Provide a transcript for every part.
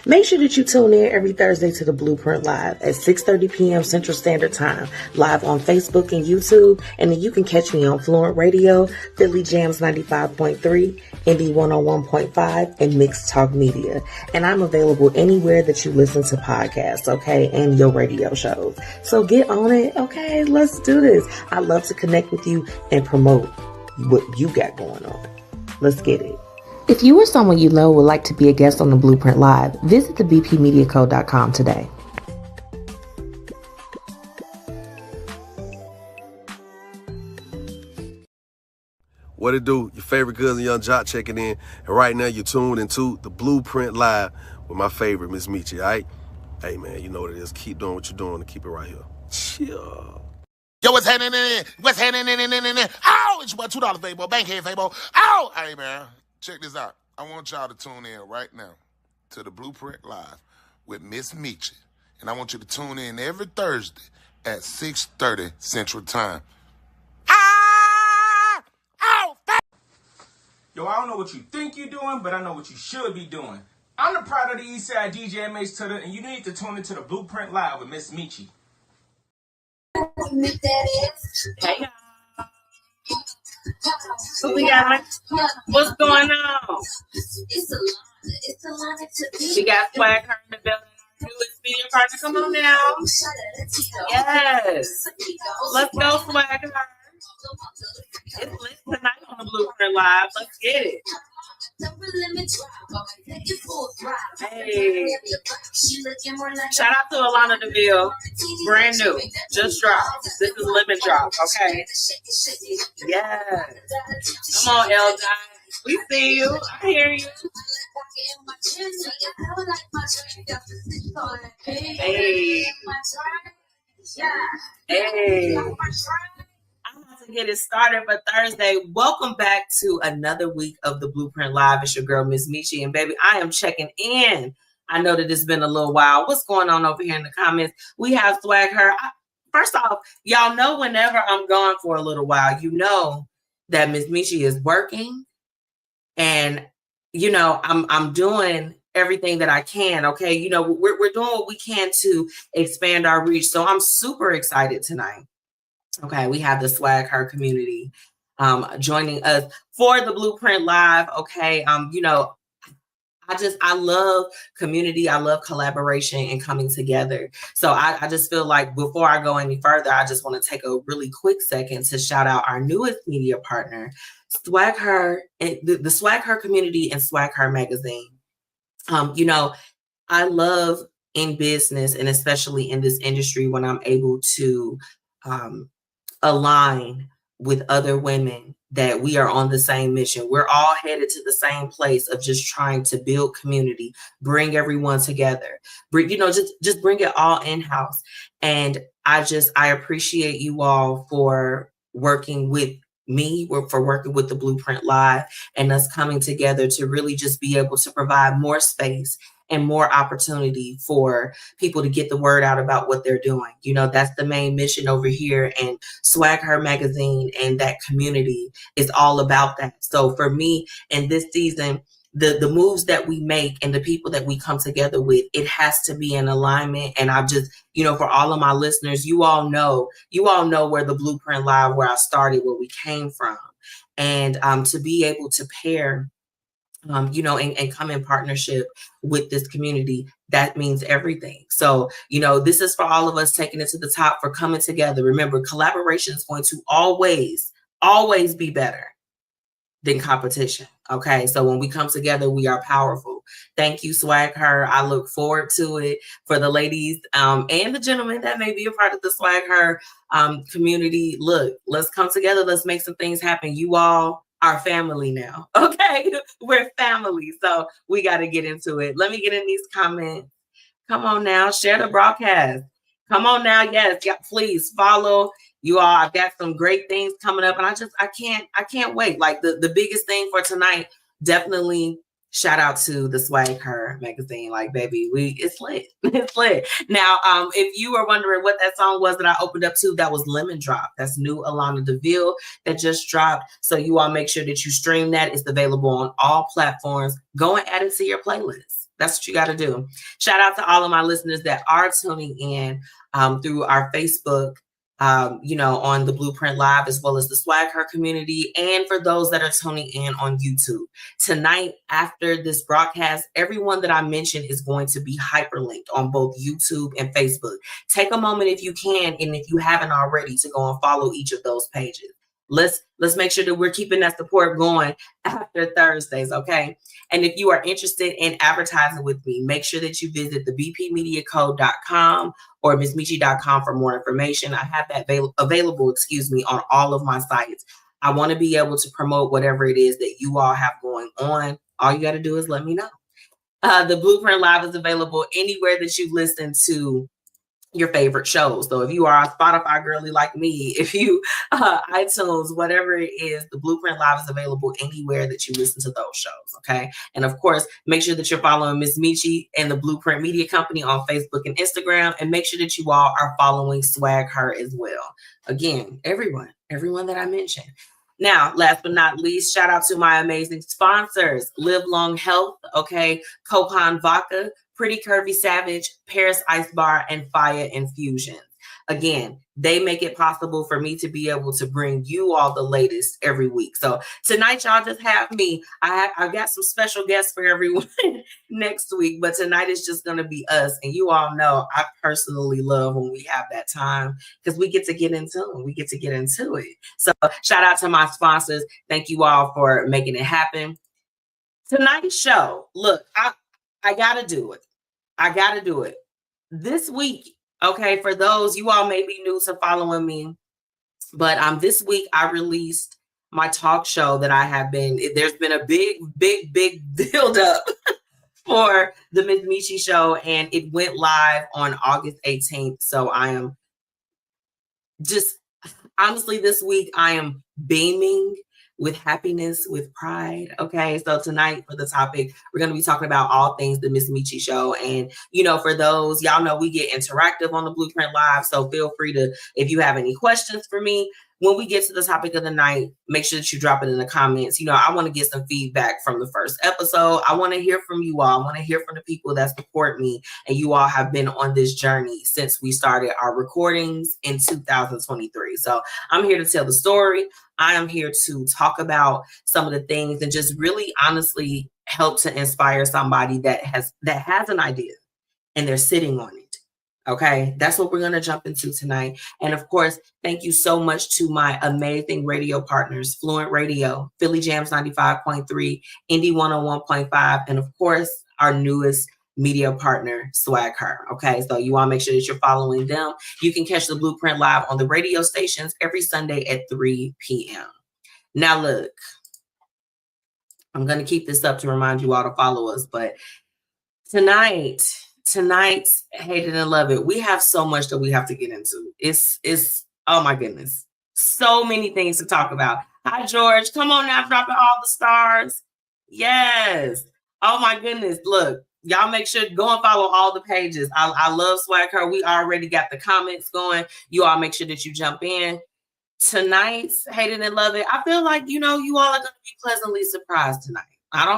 Make sure that you tune in every Thursday to the Blueprint Live at 6:30 p.m. Central Standard Time, live on Facebook and YouTube, and then you can catch me on Fluent Radio, Philly Jams 95.3, Indie 101.5, and Mixed Talk Media. And I'm available anywhere that you listen to podcasts, okay, and your radio shows. So get on it, okay? Let's do this. I love to connect with you and promote what you got going on. Let's get it. If you or someone you know would like to be a guest on the Blueprint Live, visit thebpmediaco.com today. What it do? Your favorite cousin Young Jock checking in, and right now you're tuned into the Blueprint Live with my favorite MzMetchi, all right? Hey man, you know what it is. Keep doing what you're doing and keep it right here. Chill. Yo, what's happening? What's happening? Oh, it's your boy $2 Fabo, Bankhead Fabo. Oh, hey man, check this out. I want y'all to tune in right now to the Blueprint Live with MzMetchi, and I want you to tune in every Thursday at 6:30 Central Time. Yo, I don't know what you think you're doing, but I know what you should be doing. I'm the pride of the Eastside DJ MH Tutter, and you need to tune into the Blueprint Live with MzMetchi. Hey, so we got, what's going on? We got Swag Her in the building. Newest media partner, come on now. Yes. Let's go, Swag Her. It's lit tonight on the Blueprint Live. Let's get it. Hey. Shout out to Alana DeVille. Brand new. Just dropped. This is Lemon Drop, okay? Yes. Come on, L. We see you. I hear you. Hey. Hey. To get it started for Thursday. Welcome back to another week of the Blueprint Live. It's your girl, MzMetchi, and baby, I am checking in. I know that it's been a little while. What's going on over here in the comments? We have Swag Her. First off, y'all know whenever I'm gone for a little while, you know that MzMetchi is working, and you know I'm doing everything that I can. Okay, you know we're doing what we can to expand our reach. So I'm super excited tonight. Okay, we have the Swag Her community joining us for the Blueprint Live. Okay, you know, I love community. I love collaboration and coming together. So I just feel like before I go any further, I just want to take a really quick second to shout out our newest media partner, Swag Her, and the Swag Her community and Swag Her magazine. You know, I love in business and especially in this industry when I'm able to align with other women that we are on the same mission. We're all headed to the same place of just trying to build community, bring everyone together, you know, just bring it all in-house. And I appreciate you all for working with me, for working with the Blueprint Live and us coming together to really just be able to provide more space and more opportunity for people to get the word out about what they're doing. You know, that's the main mission over here. And Swag Her magazine and that community is all about that. So for me, in this season, the moves that we make and the people that we come together with, it has to be in alignment. And I've just, you know, for all of my listeners, you all know where the Blueprint Live, where I started, where we came from. And to be able to pair you know, and come in partnership with this community, that means everything. So, you know, this is for all of us taking it to the top, for coming together. Remember, collaboration is going to always be better than competition. Okay. So when we come together, we are powerful. Thank you, Swag Her. I look forward to it. For the ladies and the gentlemen that may be a part of the Swag Her community, look, let's come together. Let's make some things happen. You all are family now. Okay. We're family. So we got to get into it. Let me get in these comments. Come on now. Share the broadcast. Come on now. Yes. Yeah, please follow. You all, I've got some great things coming up, and I can't wait. Like the biggest thing for tonight, definitely shout out to the Swag Her magazine. Like, baby, it's lit. It's lit. Now, if you were wondering what that song was that I opened up to, that was Lemon Drop. That's new Alana DeVille that just dropped. So you all make sure that you stream that. It's available on all platforms. Go and add it to your playlist. That's what you got to do. Shout out to all of my listeners that are tuning in through our Facebook, on the Blueprint Live, as well as the Swag Her community, and for those that are tuning in on YouTube. Tonight, after this broadcast, everyone that I mentioned is going to be hyperlinked on both YouTube and Facebook. Take a moment if you can, and if you haven't already, to go and follow each of those pages. Let's make sure that we're keeping that support going after Thursdays, okay? And if you are interested in advertising with me, make sure that you visit the bpmediacode.com or MzMetchi.com for more information. I have that available, on all of my sites. I want to be able to promote whatever it is that you all have going on. All you got to do is let me know. The Blueprint Live is available anywhere that you listen to your favorite shows. So if you are a Spotify girly like me, if you iTunes, whatever it is, the Blueprint Live is available anywhere that you listen to those shows. Okay. And of course, make sure that you're following MzMetchi and the Blueprint Media Company on Facebook and Instagram, and make sure that you all are following Swag Her as well. Again, everyone that I mentioned. Now, last but not least, shout out to my amazing sponsors, Live Long Health, okay, Copajn Vodka, Pretty Curvy Savage, Paris Ice Bar, and Fiya Infusions. Again, they make it possible for me to be able to bring you all the latest every week. So tonight, y'all just have me. I've got some special guests for everyone next week, but tonight is just going to be us. And you all know I personally love when we have that time because we get to get into it. We get to get into it. So shout out to my sponsors. Thank you all for making it happen. Tonight's show, look, I got to do it. I got to do it. This week, okay, for those, you all may be new to following me, but this week I released my talk show that I have been, there's been a big build up for the MzMetchi show, and it went live on August 18th. So I am just, honestly, this week I am beaming with happiness, with pride. Okay, so tonight for the topic, we're going to be talking about all things the MzMetchi show. And, for those, y'all know we get interactive on the Blueprint Live. So feel free to, if you have any questions for me, when we get to the topic of the night, make sure that you drop it in the comments. I want to get some feedback from the first episode. I want to hear from you all. I want to hear from the people that support me. And you all have been on this journey since we started our recordings in 2023. So I'm here to tell the story. I am here to talk about some of the things and just really honestly help to inspire somebody that has an idea and they're sitting on it. Okay, that's what we're going to jump into tonight. And of course, thank you so much to my amazing radio partners, Fluent Radio, Philly Jams 95.3, Indy 101.5, and of course, our newest media partner, Swag Her. Okay, so you want to make sure that you're following them. You can catch the Blueprint Live on the radio stations every Sunday at 3 p.m. Now, look, I'm going to keep this up to remind you all to follow us, but tonight's Hate It and Love It, we have so much that we have to get into. It's oh my goodness, so many things to talk about. Hi, George. Come on now, dropping all the stars. Yes. Oh my goodness. Look, y'all make sure to go and follow all the pages. I love Swag Her. We already got the comments going. You all make sure that you jump in. Tonight's Hate It and Love It, I feel like, you all are going to be pleasantly surprised tonight.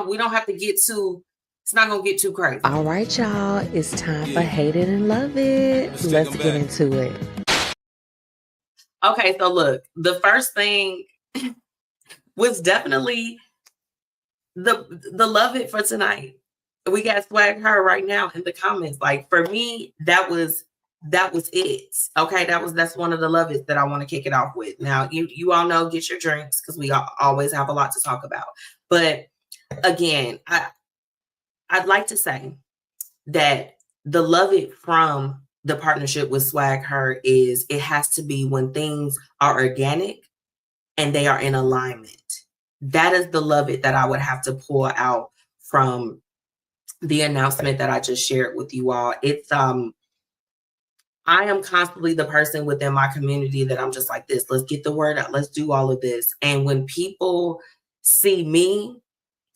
We don't have to get too, it's not going to get too crazy. All right, y'all. It's time for Hate It and Love It. Let's get into it. Okay, so look, the first thing was definitely the Love It for tonight. We got Swag Her right now in the comments. Like, for me, that was it. Okay, that's one of the Love It's that I want to kick it off with. Now, you all know, get your drinks because we always have a lot to talk about. But again, I'd like to say that the Love It from the partnership with Swag Her is it has to be when things are organic and they are in alignment. That is the Love It that I would have to pull out from the announcement that I just shared with you all. It's I am constantly the person within my community that I'm just like this. Let's get the word out. Let's do all of this. And when people see me,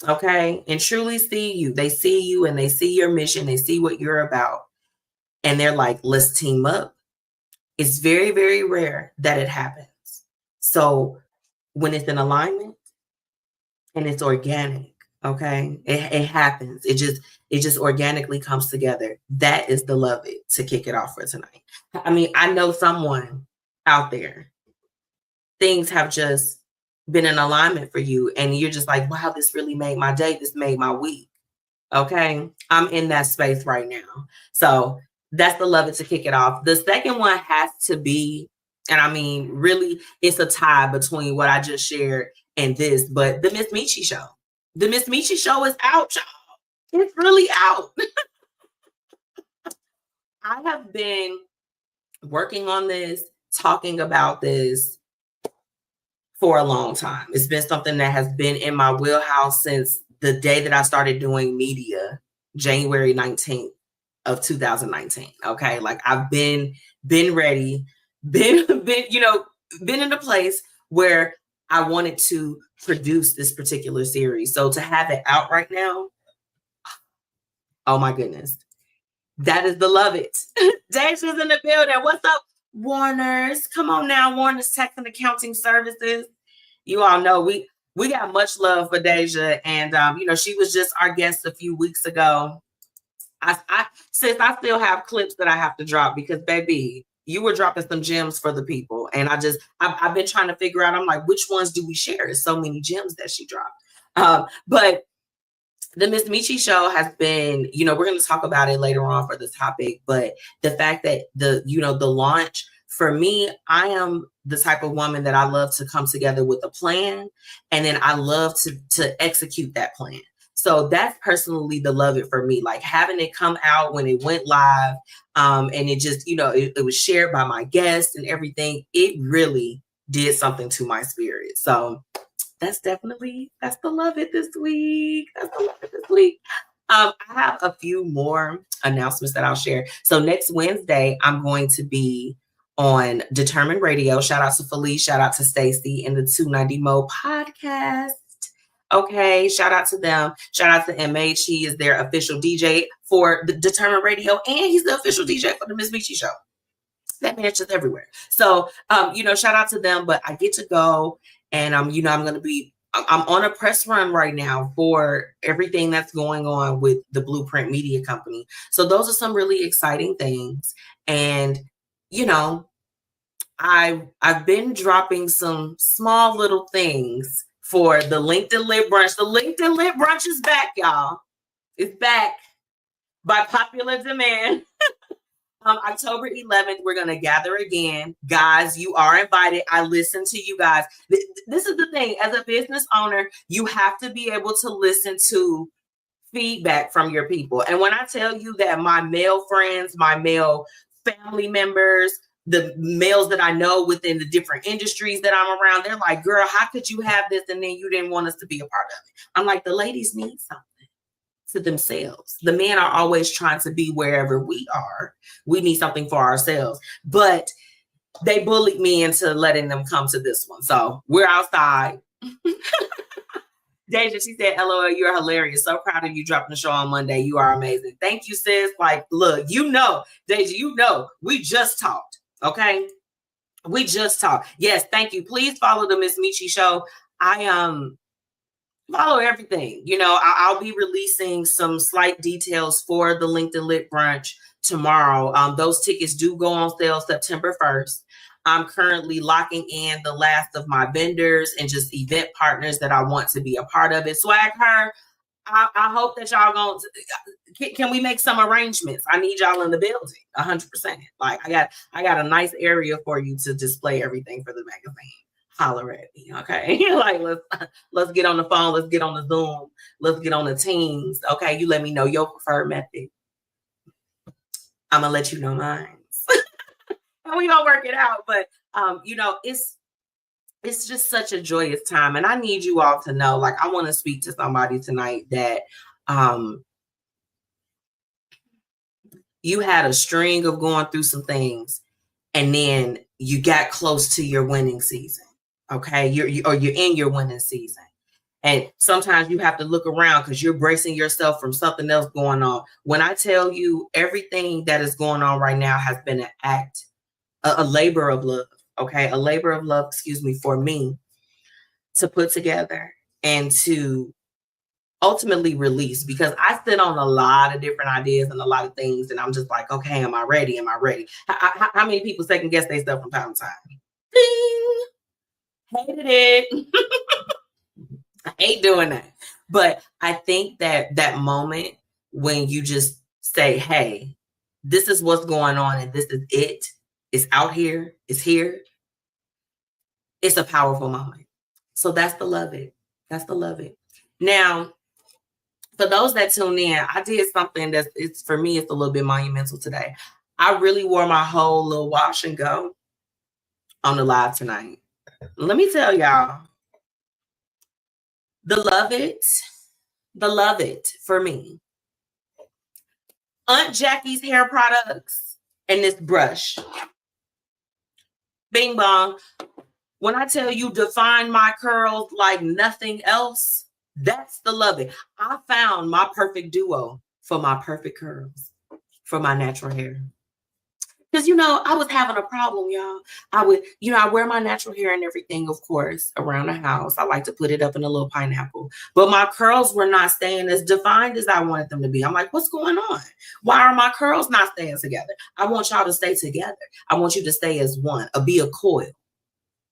okay, and truly see you, they see you and they see your mission, they see what you're about, and they're like, let's team up. It's very, very rare that it happens. So when it's in alignment and it's organic, Okay. It happens. It just organically comes together. That is the love it to kick it off for tonight. I mean, I know someone out there, things have just been in alignment for you, and you're just like, wow, this really made my day. This made my week. Okay. I'm in that space right now. So that's the love it to kick it off. The second one has to be, and I mean, really, it's a tie between what I just shared and this, but the MzMetchi show. The MzMetchi show is out, y'all. It's really out. I have been working on this, talking about this for a long time. It's been something that has been in my wheelhouse since the day that I started doing media, January 19th of 2019. Okay. Like I've been ready, been in a place where I wanted to produce this particular series. So to have it out right now, oh my goodness. That is the love it. Dash is in the building. What's up, Warner's? Come on now, Warner's Tax and Accounting Services. You all know we got much love for Deja, and she was just our guest a few weeks ago. I still have clips that I have to drop because, baby, you were dropping some gems for the people, and I've been trying to figure out. I'm like, which ones do we share? There's so many gems that she dropped, but the MzMetchi show has been, we're going to talk about it later on for this topic, but the fact that the launch, for me, I am the type of woman that I love to come together with a plan, and then I love to execute that plan. So that's personally the love it for me, like having it come out when it went live, and it just, it was shared by my guests and everything. It really did something to my spirit. So that's the love it this week. That's the love it this week. I have a few more announcements that I'll share. So next Wednesday, I'm going to be on Determined Radio. Shout out to Felice. Shout out to Stacy and the 290 Mo podcast. Okay. Shout out to them. Shout out to MH. He is their official DJ for the Determined Radio, and he's the official DJ for the MzMetchi show. That man is just everywhere. So, shout out to them, but I get to go. And I'm on a press run right now for everything that's going on with the Blueprint Media Company. So those are some really exciting things. And, I've been dropping some small little things for the LinkedIn Lit Brunch. The LinkedIn Lit Brunch is back, y'all. It's back by popular demand. October 11th, we're going to gather again. Guys, you are invited. I listen to you guys. This is the thing. As a business owner, you have to be able to listen to feedback from your people. And when I tell you that my male friends, my male family members, the males that I know within the different industries that I'm around, they're like, girl, how could you have this and then you didn't want us to be a part of it? I'm like, the ladies need something to themselves. The men are always trying to be wherever we are. We need something for ourselves. But they bullied me into letting them come to this one. So we're outside. Deja, she said, LOL, you're hilarious. So proud of you dropping the show on Monday. You are amazing. Thank you, sis. Like, look, Deja, we just talked. Okay. We just talked. Yes. Thank you. Please follow the MzMetchi show. I follow everything. I'll be releasing some slight details for the LinkedIn Lit Brunch tomorrow. Those tickets do go on sale September 1st. I'm currently locking in the last of my vendors and just event partners that I want to be a part of it. Swag her. I hope that y'all can we make some arrangements? I need y'all in the building 100%. Like I got a nice area for you to display everything for the magazine. Holler at me, okay? Like let's get on the phone, let's get on the Zoom, let's get on the Teams. Okay, you let me know your preferred method. I'm gonna let you know mine. And we gonna work it out. But it's just such a joyous time. And I need you all to know, like, I want to speak to somebody tonight that you had a string of going through some things and then you got close to your winning season. Okay, you're in your winning season, and sometimes you have to look around because you're bracing yourself from something else going on. When I tell you everything that is going on right now has been an act, a labor of love. Okay, a labor of love, for me to put together and to ultimately release, because I sit on a lot of different ideas and a lot of things, and I'm just like, okay, am I ready? Am I ready? How many people second guess themselves from time to time? Ding! Hated it. I hate doing that. But I think that moment when you just say, hey, this is what's going on and this is it. It's out here. It's here. It's a powerful moment. So that's the love it. That's the love it. Now, for those that tune in, I did something that's, it's for me, it's a little bit monumental today. I really wore my whole little wash and go on the live tonight. Let me tell y'all, the love it for me. Aunt Jackie's hair products and this brush. Bing bong. When I tell you define my curls like nothing else, that's the love it. I found my perfect duo for my perfect curls, for my natural hair. Because, I was having a problem, y'all. I wear my natural hair and everything, of course, around the house. I like to put it up in a little pineapple. But my curls were not staying as defined as I wanted them to be. I'm like, what's going on? Why are my curls not staying together? I want y'all to stay together. I want you to stay as one, be a coil.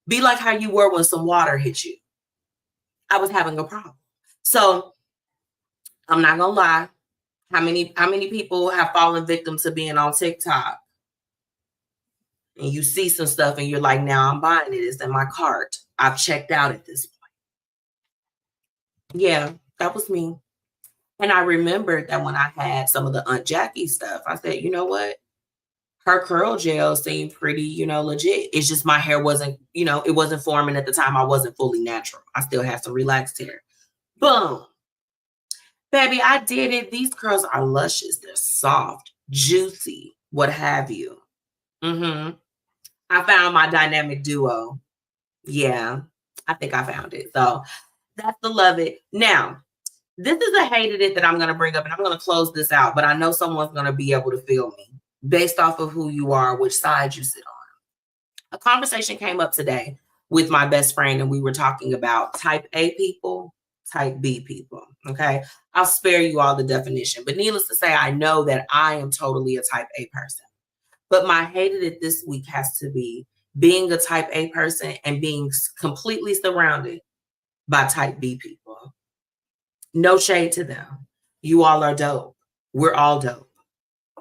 Be like how you were when some water hit you. I was having a problem. So I'm not going to lie. How many people have fallen victim to being on TikTok? And you see some stuff and you're like, now I'm buying it. It's in my cart. I've checked out at this point. Yeah, that was me. And I remembered that when I had some of the Aunt Jackie stuff, I said, you know what? Her curl gel seemed pretty, legit. It's just my hair wasn't, it wasn't forming at the time. I wasn't fully natural. I still have some relaxed hair. Boom. Baby, I did it. These curls are luscious. They're soft, juicy, what have you. I found my dynamic duo. Yeah, I think I found it. So that's the love it. Now, this is a hated it that I'm going to bring up, and I'm going to close this out, but I know someone's going to be able to feel me based off of who you are, which side you sit on. A conversation came up today with my best friend, and we were talking about type A people, type B people. Okay. I'll spare you all the definition, but needless to say, I know that I am totally a type A person. But my hated it this week has to be being a type A person and being completely surrounded by type B people. No shade to them. You all are dope. We're all dope.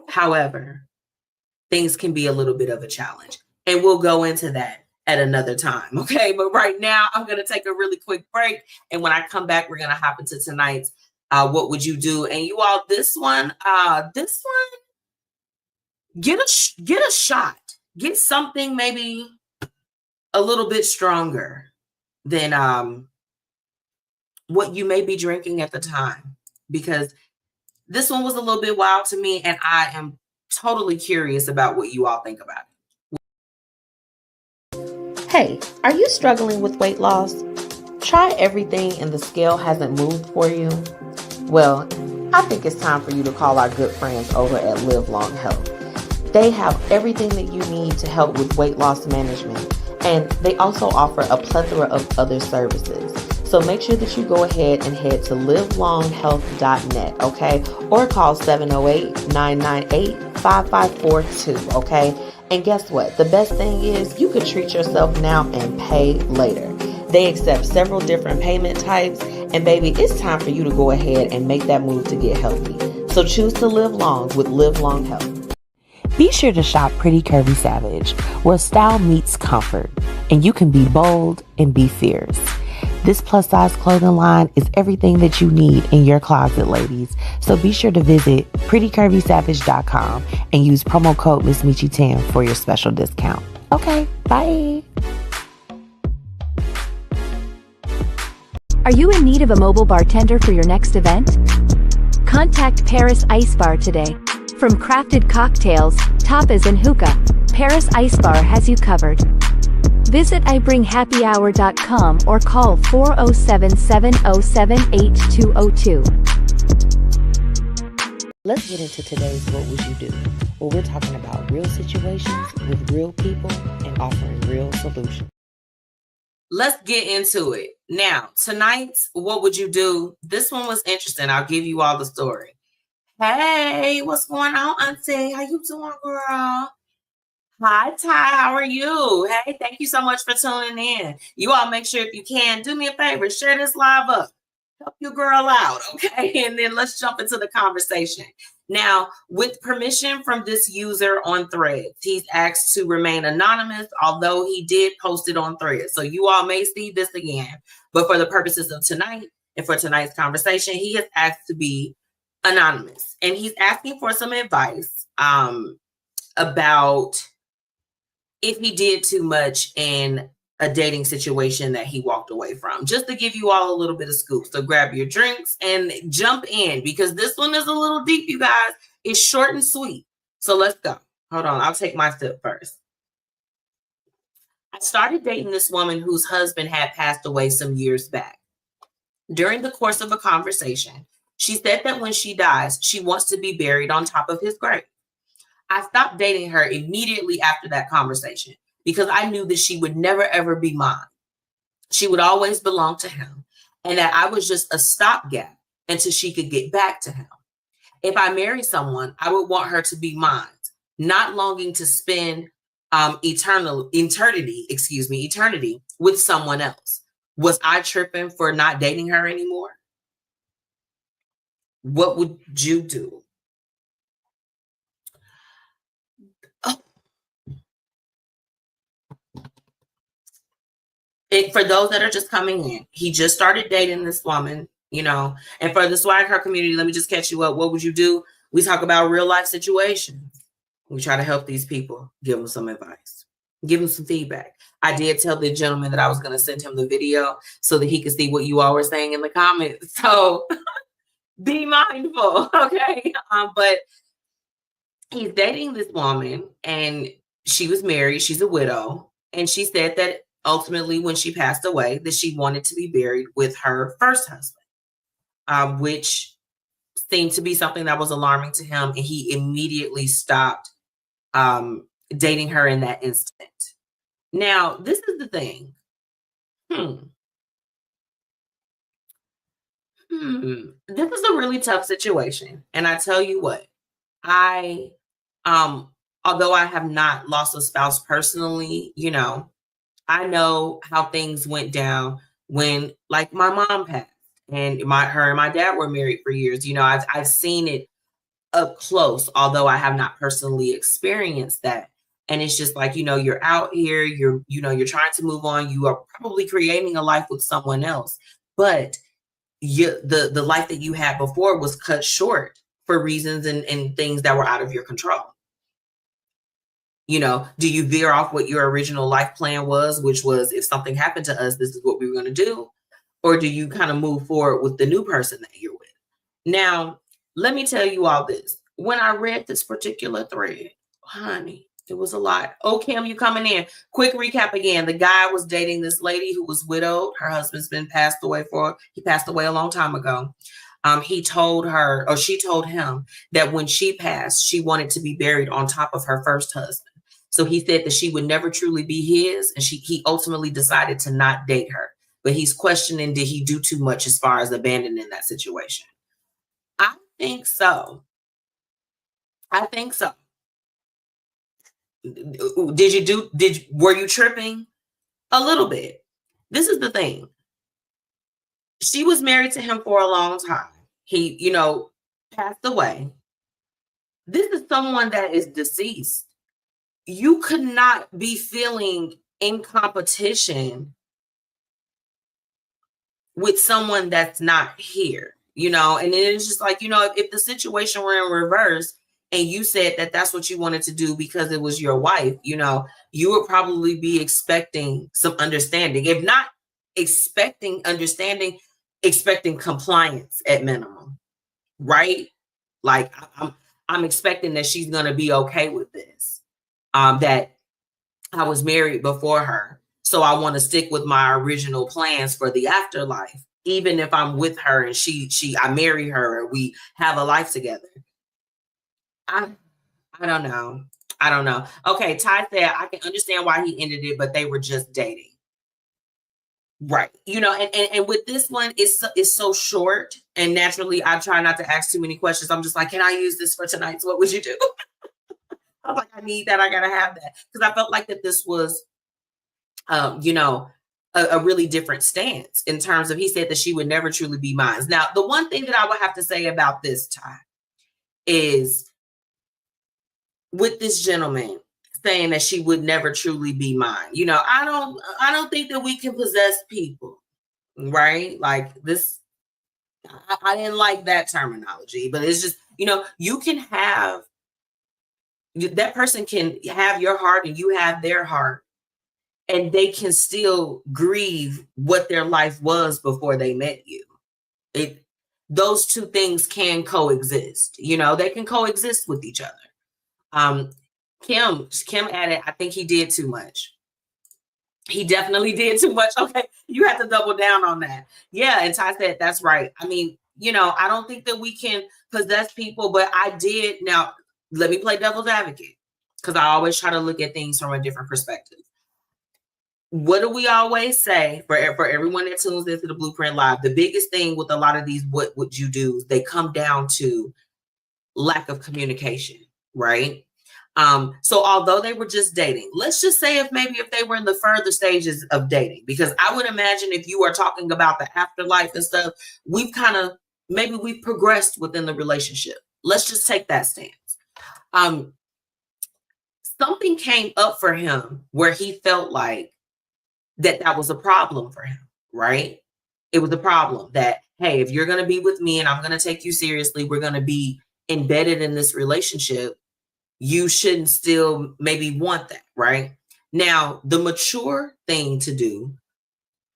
However, things can be a little bit of a challenge. And we'll go into that at another time. Okay. But right now, I'm going to take a really quick break. And when I come back, we're going to hop into tonight's What Would You Do? And you all, this one, get a shot. Get something maybe a little bit stronger than what you may be drinking at the time, because this one was a little bit wild to me, and I am totally curious about what you all think about it. Hey, are you struggling with weight loss? Try everything and the scale hasn't moved for you? Well, I think it's time for you to call our good friends over at Live Long Health. They have everything that you need to help with weight loss management, and they also offer a plethora of other services. So make sure that you go ahead and head to livelonghealth.net, okay? Or call 708-998-5542, okay? And guess what? The best thing is you could treat yourself now and pay later. They accept several different payment types, and baby, it's time for you to go ahead and make that move to get healthy. So choose to live long with Live Long Health. Be sure to shop Pretty Curvy Savage, where style meets comfort, and you can be bold and be fierce. This plus-size clothing line is everything that you need in your closet, ladies. So be sure to visit prettycurvysavage.com and use promo code MzMetchi10 for your special discount. Okay, bye. Are you in need of a mobile bartender for your next event? Contact Paris Ice Bar today. From crafted cocktails, tapas and hookah, Paris Ice Bar has you covered. Visit ibringhappyhour.com or call 407-707-8202. Let's get into today's What Would You Do? Where we're talking about real situations with real people and offering real solutions. let's get into it. Now, tonight, what would you do? This one was interesting. I'll give you all the story. Hey, what's going on, Auntie? How you doing, girl? Hi, Ty. How are you? Hey, thank you so much for tuning in. You all make sure, if you can, do me a favor, share this live up. Help your girl out, okay? And then let's jump into the conversation. Now, with permission from this user on Threads, he's asked to remain anonymous, although he did post it on Threads. So you all may see this again. But for the purposes of tonight and for tonight's conversation, he has asked to be anonymous. And he's asking for some advice about if he did too much in a dating situation that he walked away from. Just to give you all a little bit of scoop. So grab your drinks and jump in, because this one is a little deep, you guys. It's short and sweet. So let's go. Hold on. I'll take my sip first. I started dating this woman whose husband had passed away some years back. During the course of a conversation, she said that when she dies, she wants to be buried on top of his grave. I stopped dating her immediately after that conversation because I knew that she would never, ever be mine. She would always belong to him, and that I was just a stopgap until she could get back to him. If I marry someone, I would want her to be mine, not longing to spend eternity with someone else. Was I tripping for not dating her anymore? What would you do? For those that are just coming in, he just started dating this woman, and for the Swag Her community, let me just catch you up. What would you do? We talk about real life situations. We try to help these people, give them some advice, give them some feedback. I did tell the gentleman that I was going to send him the video so that he could see what you all were saying in the comments. So be mindful, okay? But he's dating this woman, and she was married. She's a widow. And she said that ultimately, when she passed away, that she wanted to be buried with her first husband, which seemed to be something that was alarming to him. And he immediately stopped dating her in that instant. Now, this is the thing. This is a really tough situation. And I tell you what, although I have not lost a spouse personally, I know how things went down when, like, my mom passed, and her and my dad were married for years. I've seen it up close, although I have not personally experienced that. And it's just like, you're out here, you're trying to move on. You are probably creating a life with someone else, but the life that you had before was cut short for reasons and things that were out of your control. Do you veer off what your original life plan was, which was, if something happened to us, this is what we were going to do? Or do you kind of move forward with the new person that you're with? Now, let me tell you all this. When I read this particular thread, honey, it was a lot. Oh, Kim, you coming in. Quick recap again. The guy was dating this lady who was widowed. Her husband's been passed away a long time ago. He told her, or she told him, that when she passed, she wanted to be buried on top of her first husband. So he said that she would never truly be his, and he ultimately decided to not date her. But he's questioning, did he do too much as far as abandoning that situation? I think so. Were you tripping? A little bit. This is the thing. She was married to him for a long time. He, passed away. This is someone that is deceased. You could not be feeling in competition with someone that's not here, and it's just like, if the situation were in reverse and you said that that's what you wanted to do because it was your wife, you would probably be expecting some understanding. If not expecting understanding, expecting compliance at minimum, right? Like, I'm expecting that she's going to be okay with this. That I was married before her, so I want to stick with my original plans for the afterlife, even if I'm with her and I marry her or we have a life together. I don't know. Okay, Ty said I can understand why he ended it, but they were just dating. Right. You know, and with this one, it's so short. And naturally, I try not to ask too many questions. I'm just like, can I use this for tonight? So what would you do? I was like, I need that. I gotta have that. Because I felt like that this was you know, a really different stance in terms of, he said that she would never truly be mine. Now, the one thing that I would have to say about this, Ty, is with this gentleman saying that she would never truly be mine. You know, I don't think that we can possess people, right? Like this, I didn't like that terminology, but it's just, you know, you can have, that person can have your heart and you have their heart, and they can still grieve what their life was before they met you. Those two things can coexist. You know, they can coexist with each other. Kim added, I think he did too much. He definitely did too much. Okay, you have to double down on that. Yeah, and Ty said, that's right. I mean, you know, I don't think that we can possess people, but I did. Now, let me play devil's advocate, because I always try to look at things from a different perspective. What do we always say for everyone that tunes into the Blueprint Live? The biggest thing with a lot of these what would you do, they come down to lack of communication, right? So although they were just dating, let's just say if they were in the further stages of dating, because I would imagine if you are talking about the afterlife and stuff, we've progressed within the relationship. Let's just take that stance. Something came up for him where he felt like that was a problem for him, right? It was a problem that, hey, if you're going to be with me and I'm going to take you seriously, we're going to be embedded in this relationship, you shouldn't still maybe want that, right? Now, the mature thing to do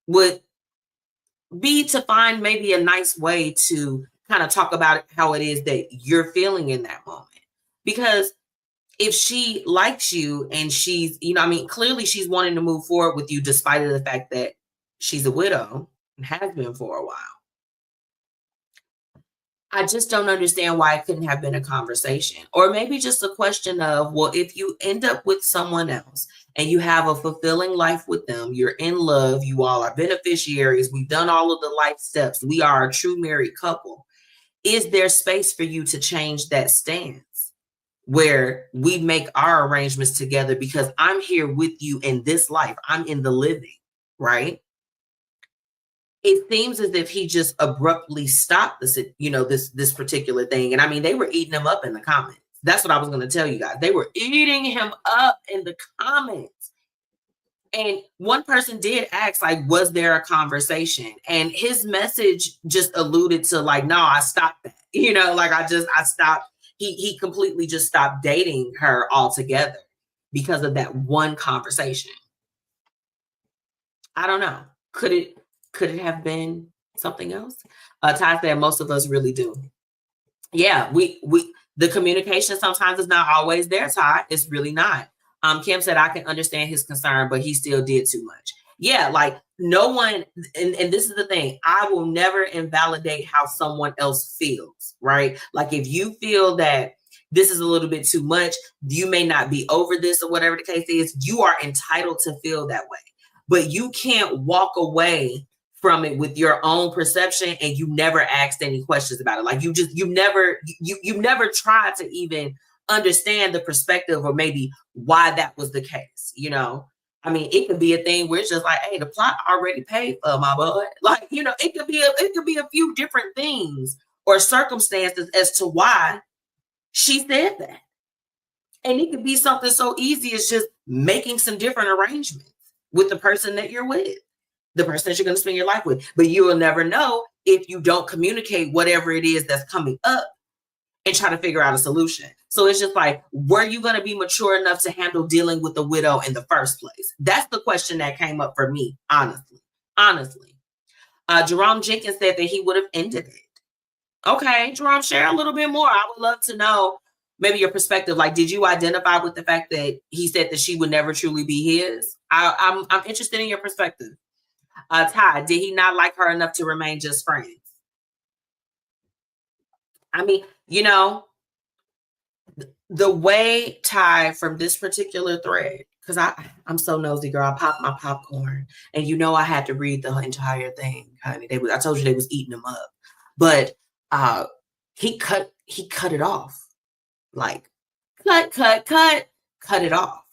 would be to find maybe a nice way to kind of talk about how it is that you're feeling in that moment. Because if she likes you and she's, you know, I mean, clearly she's wanting to move forward with you despite of the fact that she's a widow and has been for a while. I just don't understand why it couldn't have been a conversation, or maybe just a question of, well, if you end up with someone else and you have a fulfilling life with them, you're in love, you all are beneficiaries, we've done all of the life steps, we are a true married couple. Is there space for you to change that stance where we make our arrangements together, because I'm here with you in this life, I'm in the living, right? It seems as if he just abruptly stopped this, you know, this particular thing. And I mean, they were eating him up in the comments. That's what I was going to tell you guys. They were eating him up in the comments. And one person did ask, like, was there a conversation? And his message just alluded to, like, no, I stopped that. You know, like I stopped. He completely just stopped dating her altogether because of that one conversation. I don't know. Could it have been something else? Ty said most of us really do. Yeah, we the communication sometimes is not always there, Ty. It's really not. Kim said, I can understand his concern, but he still did too much. Yeah, like no one, and this is the thing, I will never invalidate how someone else feels, right? Like if you feel that this is a little bit too much, you may not be over this or whatever the case is, you are entitled to feel that way. But you can't walk away from it with your own perception and you never asked any questions about it. Like you never tried to even understand the perspective or maybe why that was the case, you know? I mean, it could be a thing where it's just like, hey, the plot already paid for my boy. Like, you know, it could be a few different things or circumstances as to why she said that. And it could be something so easy as just making some different arrangements with the person that you're with, the person that you're going to spend your life with. But you will never know if you don't communicate whatever it is that's coming up and try to figure out a solution. So it's just like, were you going to be mature enough to handle dealing with the widow in the first place? That's the question that came up for me, honestly. Jerome Jenkins said that he would have ended it. Okay, Jerome, share a little bit more. I would love to know maybe your perspective. Like, did you identify with the fact that he said that she would never truly be his? I'm interested in your perspective. Ty, did he not like her enough to remain just friends? I mean, you know, the way, Ty, from this particular thread, because I'm so nosy, girl. I popped my popcorn, and you know I had to read the entire thing, honey. I told you they was eating them up, but he cut it off, like cut it off.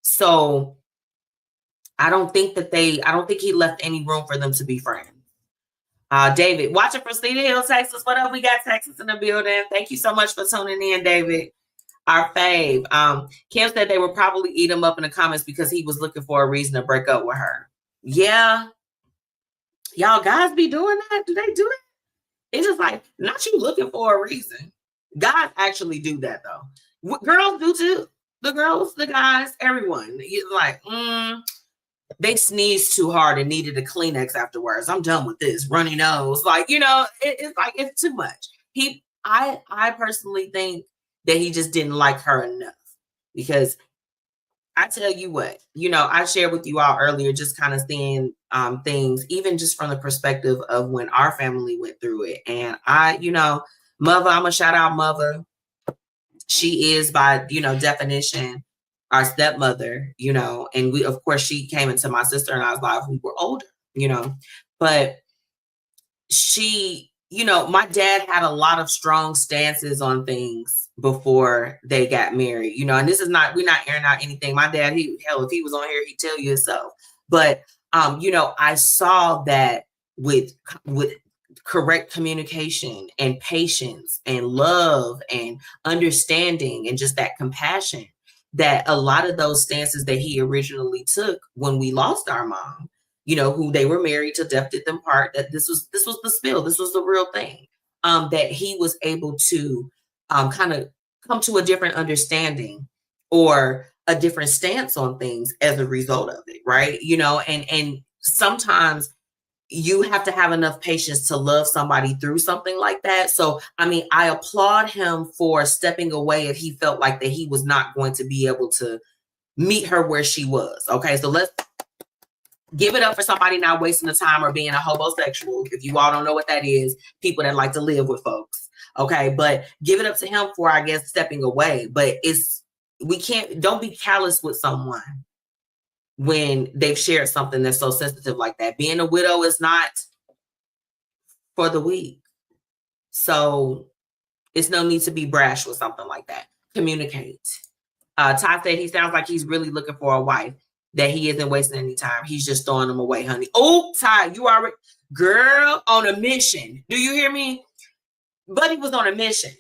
So I don't think he left any room for them to be friends. David, watching from Cedar Hill, Texas. What up? We got Texas in the building. Thank you so much for tuning in, David. Our fave. Kim said they would probably eat him up in the comments because he was looking for a reason to break up with her. Yeah. Y'all guys be doing that? Do they do that? It's just like, not you looking for a reason. Guys actually do that, though. Girls do too. The girls, the guys, everyone. You're like, they sneezed too hard and needed a Kleenex afterwards. I'm done with this runny nose. Like, it's like, it's too much. I personally think that he just didn't like her enough, because I tell you what, I shared with you all earlier, just kind of seeing things, even just from the perspective of when our family went through it. And Mother, I'm gonna shout out Mother. She is, by, definition, our stepmother, and we, of course, she came into my sister and I's life. We were older, but she, my dad had a lot of strong stances on things before they got married, and this is not, we're not airing out anything. My dad, if he was on here, he'd tell you himself. But, I saw that with correct communication and patience and love and understanding and just that compassion, that a lot of those stances that he originally took when we lost our mom, who they were married till death did them part, that this was the spill, this was the real thing, that he was able to kind of come to a different understanding or a different stance on things as a result of it, right? And sometimes you have to have enough patience to love somebody through something like that. So, I applaud him for stepping away if he felt like that he was not going to be able to meet her where she was. Okay, so let's give it up for somebody not wasting the time or being a homosexual. If you all don't know what that is, people that like to live with folks. Okay, but give it up to him for, I guess, stepping away. But don't be callous with someone when they've shared something that's so sensitive like that. Being a widow is not for the weak. So it's no need to be brash with something like that. Communicate. Ty said he sounds like he's really looking for a wife, that he isn't wasting any time. He's just throwing them away, honey. Oh, Ty, you already, girl, on a mission. Do you hear me? Buddy was on a mission.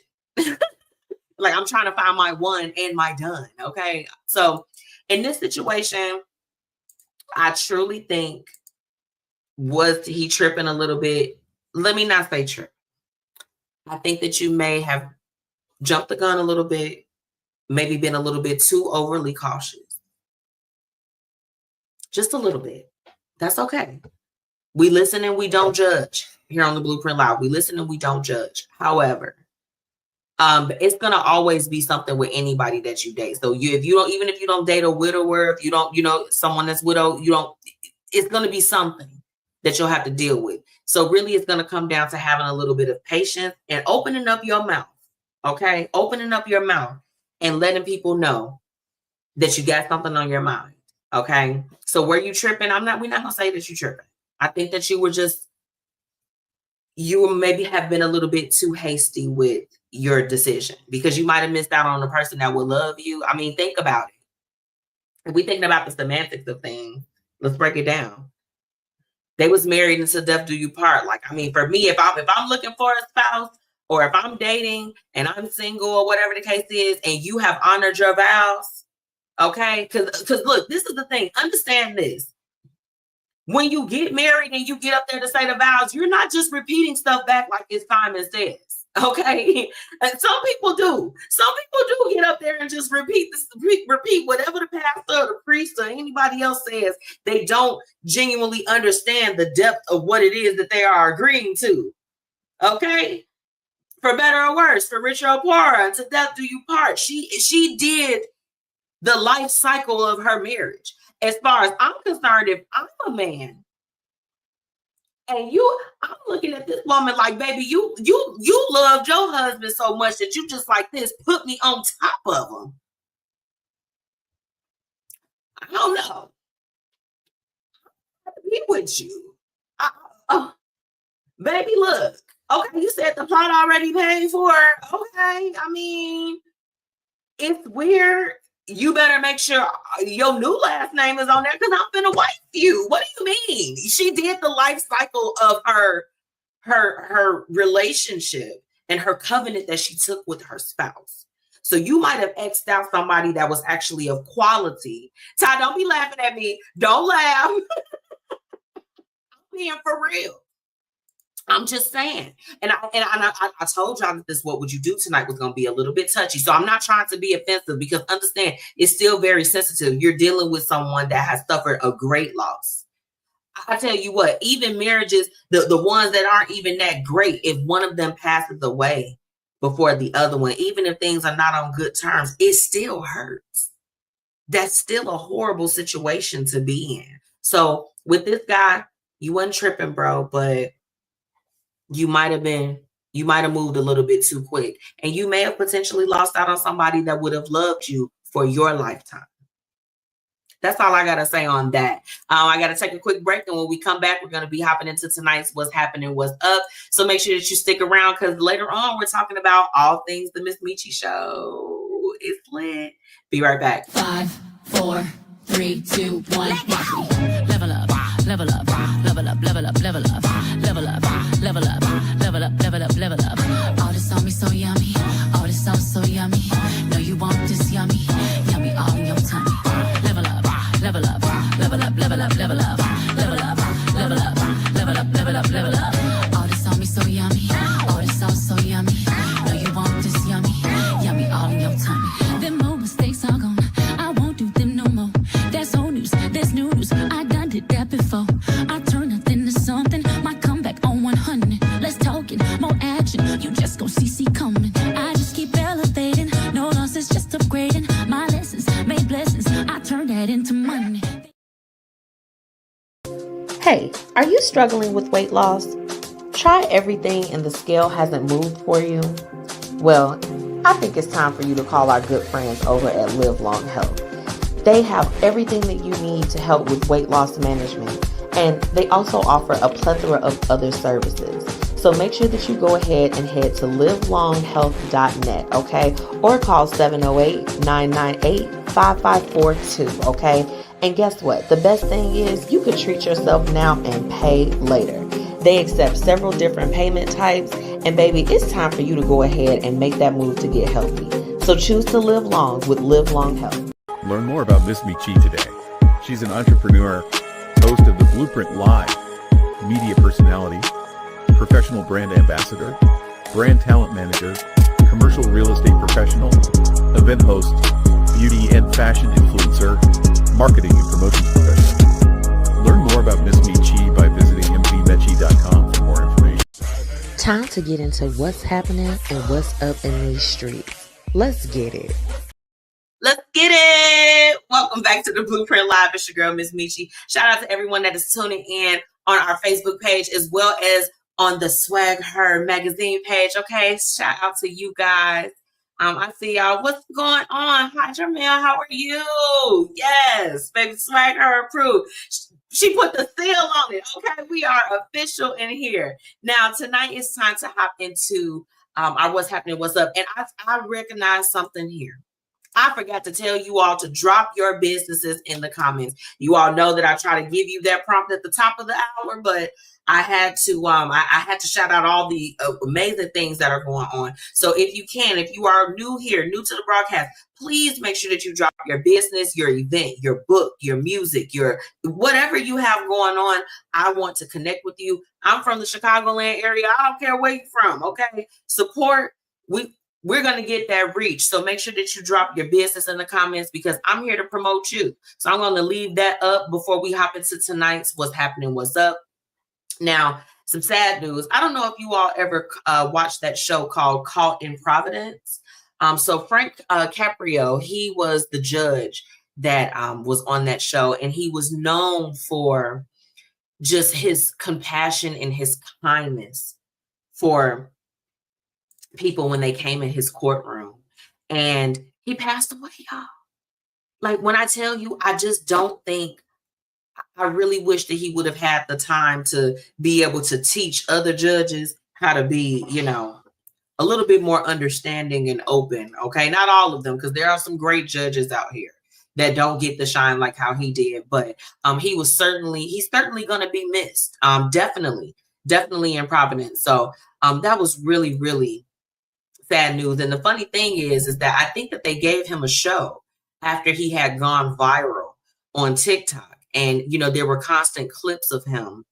Like, I'm trying to find my one and my done, okay? So in this situation, I truly think, was he tripping a little bit? Let me not say trip. I think that you may have jumped the gun a little bit, maybe been a little bit too overly cautious. Just a little bit. That's okay. We listen and we don't judge here on the Blueprint Live. We listen and we don't judge. However, it's gonna always be something with anybody that you date. So even if you don't date a widower, if you don't, someone that's widow, it's gonna be something that you'll have to deal with. So really, it's gonna come down to having a little bit of patience and opening up your mouth. Okay, opening up your mouth and letting people know that you got something on your mind. Okay, so were you tripping? We're not gonna say that you tripping. I think that you maybe have been a little bit too hasty with your decision, because you might have missed out on the person that would love you. Think about it. If we thinking about the semantics of things, let's break it down. They was married until death do you part. Like, for me, if I'm looking for a spouse, or if I'm dating and I'm single or whatever the case is, and you have honored your vows, okay? Because look, this is the thing. Understand this. When you get married and you get up there to say the vows, you're not just repeating stuff back like it's Simon says. Okay, and some people do. Some people do get up there and just repeat whatever the pastor or the priest or anybody else says. They don't genuinely understand the depth of what it is that they are agreeing to. Okay, for better or worse, for richer or poorer, until death do you part. She did the life cycle of her marriage. As far as I'm concerned, if I'm a man, and I'm looking at this woman like, baby, you loved your husband so much that you just like this, put me on top of him. don't know. I'll be with you. Baby, look. Okay, you said the plot already paid for. Okay, I mean, it's weird. You better make sure your new last name is on there because I'm finna wife you. What do you mean? She did the life cycle of her relationship and her covenant that she took with her spouse. So you might have X'd out somebody that was actually of quality. Ty, don't be laughing at me. Don't laugh. I'm being for real. I'm just saying. And I told y'all that this What Would You Do Tonight was going to be a little bit touchy. So I'm not trying to be offensive because understand it's still very sensitive. You're dealing with someone that has suffered a great loss. I tell you what, even marriages, the ones that aren't even that great, if one of them passes away before the other one, even if things are not on good terms, it still hurts. That's still a horrible situation to be in. So with this guy, you wasn't tripping, bro, but you might have moved a little bit too quick, and you may have potentially lost out on somebody that would have loved you for your lifetime. That's all I got to say on that. I got to take a quick break, and when we come back, we're going to be hopping into tonight's What's Happening, What's Up. So make sure that you stick around because later on, we're talking about all things the MzMetchi show. It's lit. Be right back. 5, 4, 3, 2, 1. Level up, level up, level up, level up, level up, level up, level up, level up, level up, level up. All this on me so yummy, all this sauce so yummy. No, you want this yummy, yummy all in your tummy. Level up, level up, level up, level up, level up, level up, level up, level up, level up, level up. All this on me so yummy, all this sauce so yummy. No, you want this yummy, yummy all in your tummy. Them old mistakes are gone, I won't do them no more. That's old news, that's new news. I done did that before. I turn nothing to something. My comeback on 100. Let's talk it, more action. You just gon' see coming. I just keep elevating. No losses, just upgrading. My lessons made blessings. I turn that into money. Hey, are you struggling with weight loss? Try everything and the scale hasn't moved for you? Well, I think it's time for you to call our good friends over at Live Long Health. They have everything that you need to help with weight loss management, and they also offer a plethora of other services. So make sure that you go ahead and head to livelonghealth.net, okay? Or call 708-998-5542, okay? And guess what? The best thing is you can treat yourself now and pay later. They accept several different payment types, and baby, it's time for you to go ahead and make that move to get healthy. So choose to live long with Live Long Health. Learn more about MzMetchi today. She's an entrepreneur, host of the Blueprint Live, media personality, professional brand ambassador, brand talent manager, commercial real estate professional, event host, beauty and fashion influencer, marketing and promotions professional. Learn more about MzMetchi by visiting MzMetchi.com for more information. Time to get into what's happening and what's up in these streets. Let's get it. Let's get it. Welcome back to the Blueprint Live. It's your girl, MzMetchi. Shout out to everyone that is tuning in on our Facebook page as well as on the Swag Her magazine page. Okay, shout out to you guys. I see y'all. What's going on? Hi, Jermaine. How are you? Yes, baby, Swag Her approved. She put the seal on it. Okay, we are official in here. Now, tonight it's time to hop into our What's Happening, What's Up. And I recognize something here. I forgot to tell you all to drop your businesses in the comments. You all know that I try to give you that prompt at the top of the hour, but I had to I had to shout out all the amazing things that are going on. So if you are new here, new to the broadcast, please make sure that you drop your business, your event, your book, your music, your whatever you have going on. I want to connect with you. I'm from the Chicagoland area. I don't care where you're from. Okay, support. We're going to get that reach. So make sure that you drop your business in the comments because I'm here to promote you. So I'm going to leave that up before we hop into tonight's What's Happening, What's Up. Now, some sad news. I don't know if you all ever watched that show called Caught in Providence. So Frank Caprio, he was the judge that was on that show, and he was known for just his compassion and his kindness for people when they came in his courtroom. And he passed away, y'all. like when I tell you, I just don't think, I really wish that he would have had the time to be able to teach other judges how to be, you know, a little bit more understanding and open. Okay. Not all of them, because there are some great judges out here that don't get the shine like how he did. But he's certainly going to be missed. Definitely in Providence. So that was really, really sad news. And the funny thing is that I think that they gave him a show after he had gone viral on TikTok. And, you know, there were constant clips of him,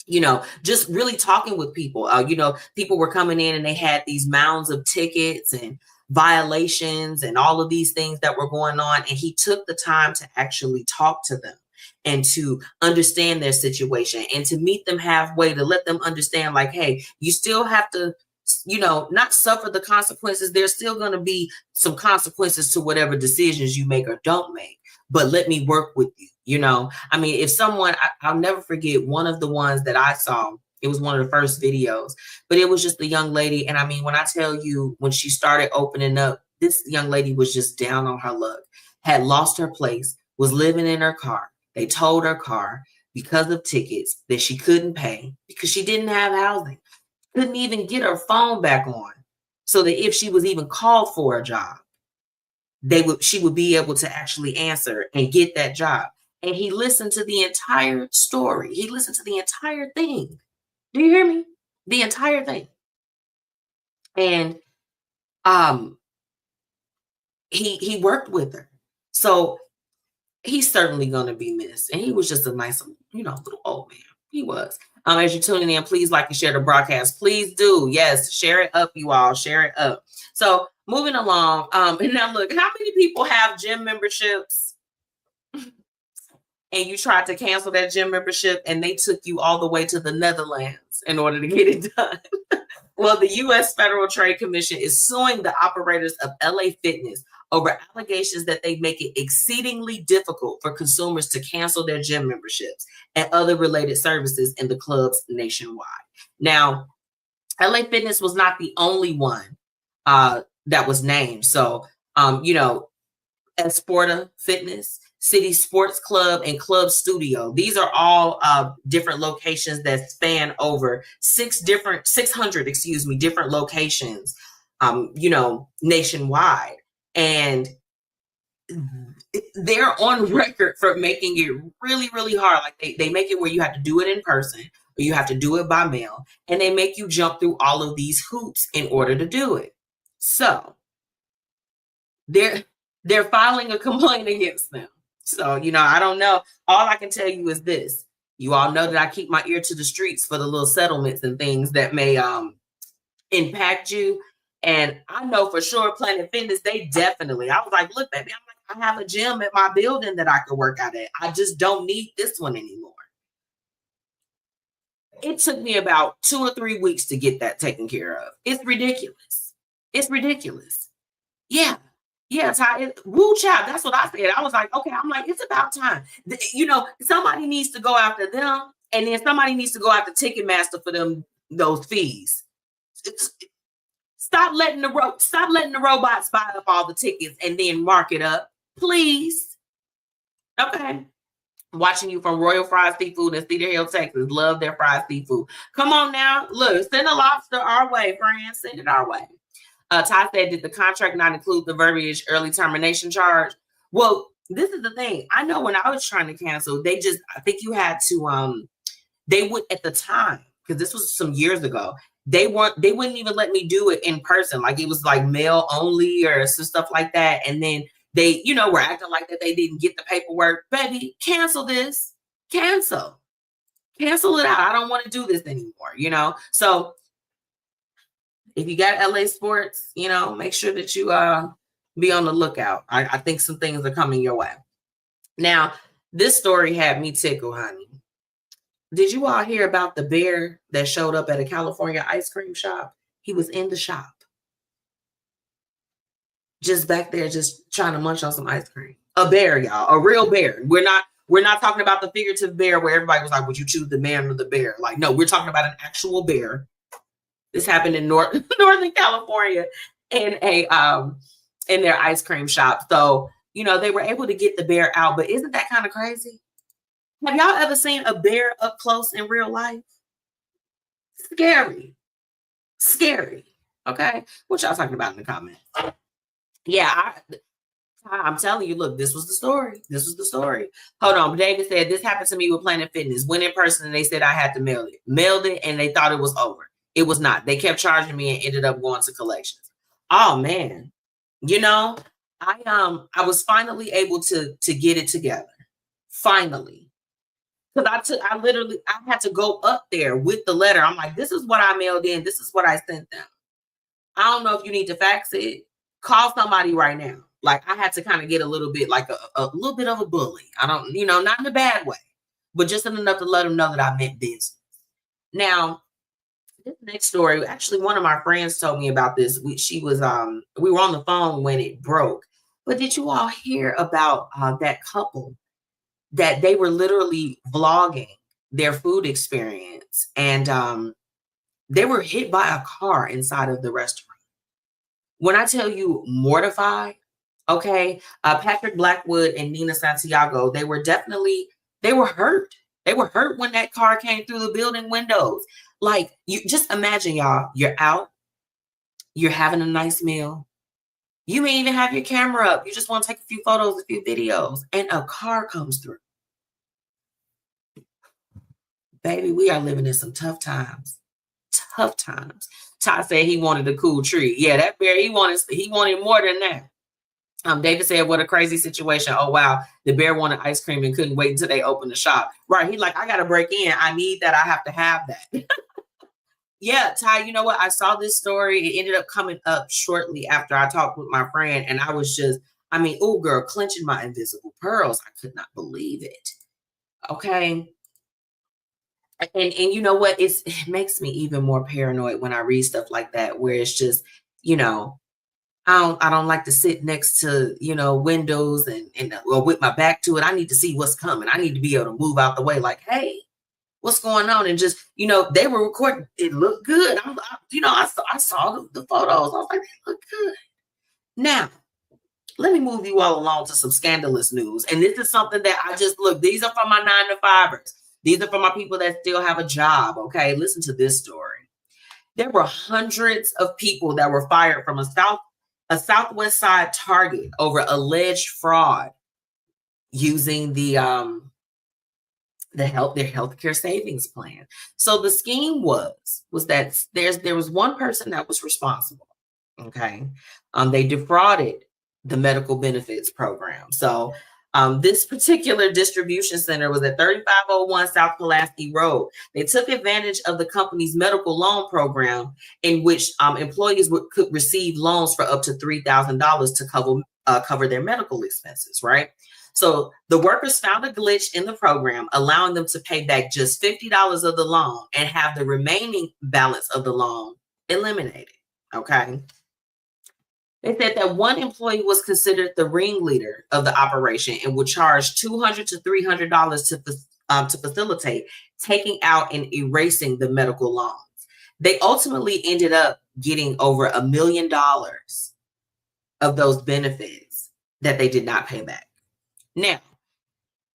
you know, just really talking with people. You know, people were coming in and they had these mounds of tickets and violations and all of these things that were going on. And he took the time to actually talk to them and to understand their situation and to meet them halfway, to let them understand, like, hey, you still have to, you know, not suffer the consequences. There's still going to be some consequences to whatever decisions you make or don't make, but let me work with you. You know, I mean, if someone, I'll never forget one of the ones that I saw. It was one of the first videos, but it was just the young lady. And I mean, when I tell you, when she started opening up, this young lady was just down on her luck, had lost her place, was living in her car. They towed her car because of tickets that she couldn't pay because she didn't have housing, couldn't even get her phone back on, so that if she was even called for a job, she would be able to actually answer and get that job. And he listened to the entire story. He listened to the entire thing. Do you hear me? The entire thing. And he worked with her. So he's certainly going to be missed. And he was just a nice, you know, little old man. He was. As you're tuning in, please like and share the broadcast. Please do. Yes, share it up, you all. Share it up. So moving along. And now look, how many people have gym memberships? And you tried to cancel that gym membership and they took you all the way to the Netherlands in order to get it done. Well, the U.S. Federal Trade Commission is suing the operators of LA Fitness over allegations that they make it exceedingly difficult for consumers to cancel their gym memberships and other related services in the clubs nationwide. Now, LA Fitness was not the only one that was named. So, you know, Esporta Fitness, City Sports Club, and Club Studio. These are all different locations that span over 600 different locations, you know, nationwide. And they're on record for making it really, really hard. Like they make it where you have to do it in person or you have to do it by mail, and they make you jump through all of these hoops in order to do it. So they're filing a complaint against them. So, you know, I don't know. All I can tell you is this. You all know that I keep my ear to the streets for the little settlements and things that may impact you. And I know for sure Planet Fitness, they definitely, I was like, look, baby, I'm like, I have a gym at my building that I could work out at. I just don't need this one anymore. It took me about 2 or 3 weeks to get that taken care of. It's ridiculous. It's ridiculous. Yeah. Yeah, Ty, woo child. That's what I said. I was like, okay, I'm like, it's about time. You know, somebody needs to go after them, and then somebody needs to go after Ticketmaster for them those fees. Stop letting the robots buy up all the tickets and then mark it up, please. Okay. Watching you from Royal Fried Seafood in Cedar Hill, Texas. Love their fried seafood. Come on now. Look, send a lobster our way, friends. Send it our way. Ty said, did the contract not include the verbiage early termination charge? Well, this is the thing. I know when I was trying to cancel, I think you had to, they would at the time, because this was some years ago, they wouldn't even let me do it in person. Like it was like mail only or some stuff like that. And then they, you know, were acting like that they didn't get the paperwork. Baby, cancel this. Cancel it out. I don't want to do this anymore, you know? So if you got LA Sports, you know, make sure that you be on the lookout. I think some things are coming your way. Now, this story had me tickled, honey. Did you all hear about the bear that showed up at a California ice cream shop? He was in the shop. Just back there, just trying to munch on some ice cream. A bear, y'all. A real bear. We're not talking about the figurative bear where everybody was like, would you choose the man or the bear? Like, no, we're talking about an actual bear. This happened in Northern California in their ice cream shop. So, you know, they were able to get the bear out. But isn't that kind of crazy? Have y'all ever seen a bear up close in real life? Scary. Scary. Okay. What y'all talking about in the comments? Yeah, I'm telling you, look, this was the story. This was the story. Hold on. David said, this happened to me with Planet Fitness. Went in person and they said I had to mail it. Mailed it and they thought it was over. It was not. They kept charging me and ended up going to collections. Oh man. You know, I was finally able to get it together. Finally. Because I had to go up there with the letter. I'm like, this is what I mailed in. This is what I sent them. I don't know if you need to fax it. Call somebody right now. Like, I had to kind of get a little bit like a little bit of a bully. I don't, you know, not in a bad way, but just enough to let them know that I meant business. Now, this next story, actually, one of my friends told me about this. We were on the phone when it broke. But did you all hear about that couple that they were literally vlogging their food experience, and they were hit by a car inside of the restaurant? When I tell you mortified, okay, Patrick Blackwood and Nina Santiago, they were hurt. They were hurt when that car came through the building windows. Like, you just imagine, y'all, you're out, you're having a nice meal. You may even have your camera up. You just want to take a few photos, a few videos, and a car comes through. Baby, we are living in some tough times. Tough times. Todd said he wanted a cool treat. Yeah, that bear, he wanted more than that. David said, what a crazy situation. Oh, wow. The bear wanted ice cream and couldn't wait until they opened the shop. Right. He's like, I got to break in. I need that. I have to have that. Yeah, Ty, you know what? I saw this story. It ended up coming up shortly after I talked with my friend. And I was just, oh, girl, clenching my invisible pearls. I could not believe it. Okay. And you know what? It makes me even more paranoid when I read stuff like that, where it's just, you know, I don't like to sit next to, you know, windows or with my back to it. I need to see what's coming. I need to be able to move out the way like, hey, what's going on? And just, you know, they were recording. It looked good. I saw the photos. I was like, they look good. Now, let me move you all along to some scandalous news. And this is something that I just, look, these are for my 9-to-5ers. These are for my people that still have a job, okay? Listen to this story. There were hundreds of people that were fired from a Southwest Side Target over alleged fraud using their healthcare savings plan. So the scheme was that there was one person that was responsible. Okay, they defrauded the medical benefits program. So this particular distribution center was at 3501 South Pulaski Road. They took advantage of the company's medical loan program, in which employees could receive loans for up to $3,000 to cover their medical expenses, right? So the workers found a glitch in the program, allowing them to pay back just $50 of the loan and have the remaining balance of the loan eliminated, okay? They said that one employee was considered the ringleader of the operation and would charge $200 to $300 to facilitate taking out and erasing the medical loans. They ultimately ended up getting over $1 million of those benefits that they did not pay back. Now,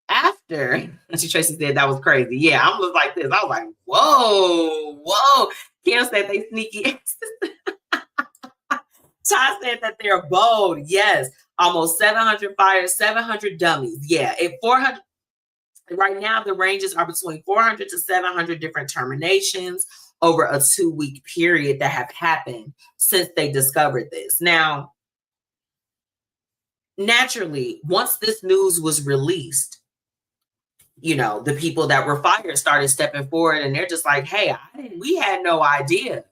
after Tracy said that was crazy. Yeah, I was like this. I was like, whoa. Kim said they sneaky. Ty said that they're bold. Yes. Almost 700 fires, 700 dummies. Yeah. 400. Right now, the ranges are between 400 to 700 different terminations over a 2-week period that have happened since they discovered this. Now, naturally, once this news was released, you know, the people that were fired started stepping forward, and they're just like, hey, we had no idea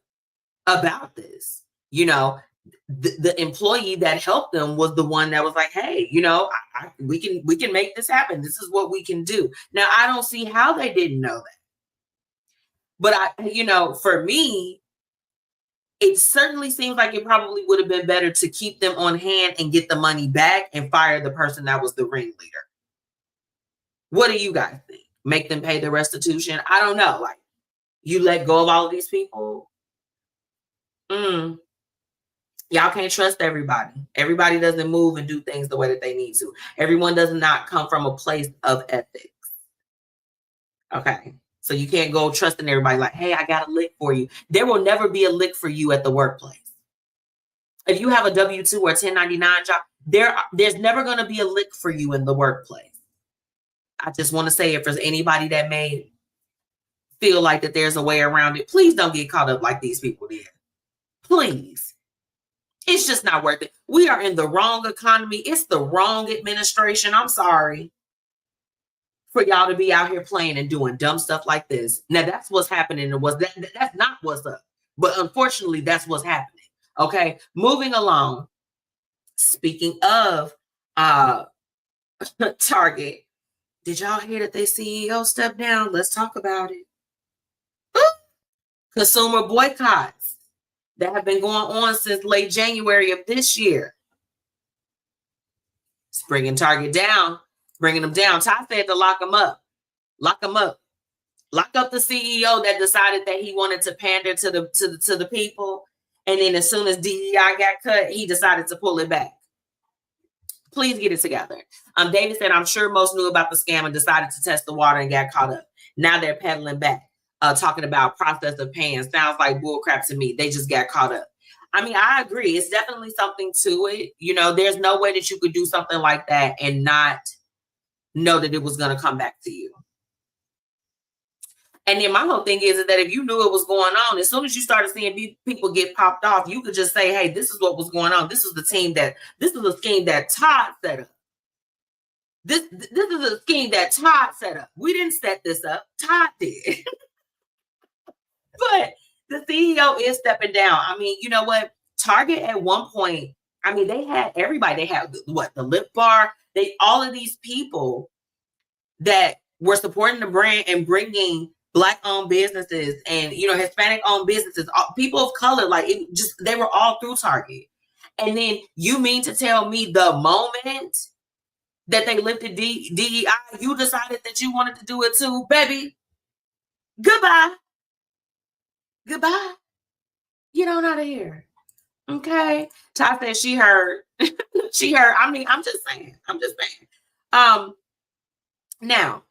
about this. You know, the employee that helped them was the one that was like, hey, you know, we can make this happen. This is what we can do. Now, I don't see how they didn't know that. But you know, for me, it certainly seems like it probably would have been better to keep them on hand and get the money back and fire the person that was the ringleader. What do you guys think? Make them pay the restitution? I don't know. Like, you let go of all of these people? Y'all can't trust everybody. Everybody doesn't move and do things the way that they need to. Everyone does not come from a place of ethics. Okay. So you can't go trusting everybody like, hey, I got a lick for you. There will never be a lick for you at the workplace. If you have a W-2 or a 1099 job, there's never going to be a lick for you in the workplace. I just want to say, if there's anybody that may feel like that there's a way around it, please don't get caught up like these people did. Please. It's just not worth it. We are in the wrong economy. It's the wrong administration. I'm sorry for y'all to be out here playing and doing dumb stuff like this. Now, that's what's happening. That's not what's up. But unfortunately, that's what's happening. Okay, moving along. Speaking of Target, did y'all hear that their CEO stepped down? Let's talk about it. Consumer boycotts that have been going on since late January of this year. It's bringing Target down, bringing them down. Ty said to lock them up. Lock them up. Lock up the CEO that decided that he wanted to pander to the people. And then as soon as DEI got cut, he decided to pull it back. Please get it together. David said, I'm sure most knew about the scam and decided to test the water and got caught up. Now they're pedaling back, talking about process of paying. Sounds like bullcrap to me. They just got caught up. I mean, I agree. It's definitely something to it. You know, there's no way that you could do something like that and not know that it was going to come back to you. And then my whole thing is that if you knew it was going on, as soon as you started seeing people get popped off, you could just say, hey, this is what was going on. This is the scheme that Todd set up. This is a scheme that Todd set up. We didn't set this up. Todd did. But the CEO is stepping down. I mean, you know what? Target at one point, I mean, they had everybody. They had the Lip Bar. All of these people that were supporting the brand and bringing Black-owned businesses and, you know, Hispanic-owned businesses, people of color, like they were all through Target. And then you mean to tell me the moment that they lifted DEI, you decided that you wanted to do it too, baby? Goodbye. Goodbye. Get on out of here. Okay. Ty said she heard. She heard. I mean, I'm just saying. Now,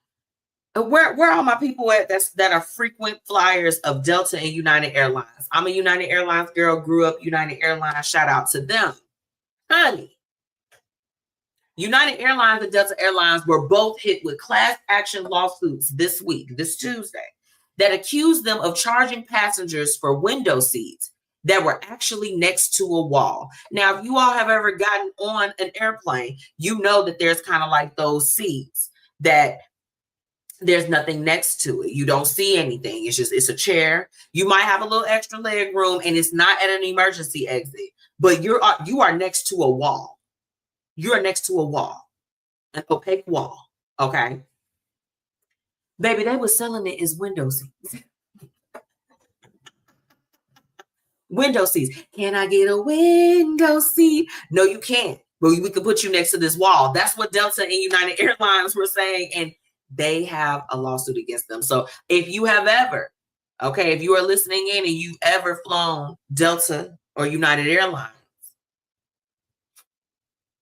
where are my people at that are frequent flyers of Delta and United Airlines? I'm a United Airlines girl, grew up United Airlines. Shout out to them. Honey, United Airlines and Delta Airlines were both hit with class action lawsuits this Tuesday, that accused them of charging passengers for window seats that were actually next to a wall. Now, if you all have ever gotten on an airplane, you know that there's kind of like those seats that there's nothing next to it. You don't see anything. It's a chair. You might have a little extra leg room, and it's not at an emergency exit, but you are next to a wall. You're next to a wall, an opaque wall. Okay. Baby, they were selling it as window seats. Window seats. Can I get a window seat? No, you can't. But we can put you next to this wall. That's what Delta and United Airlines were saying. And they have a lawsuit against them. So if you have ever, if you are listening in and you've ever flown Delta or United Airlines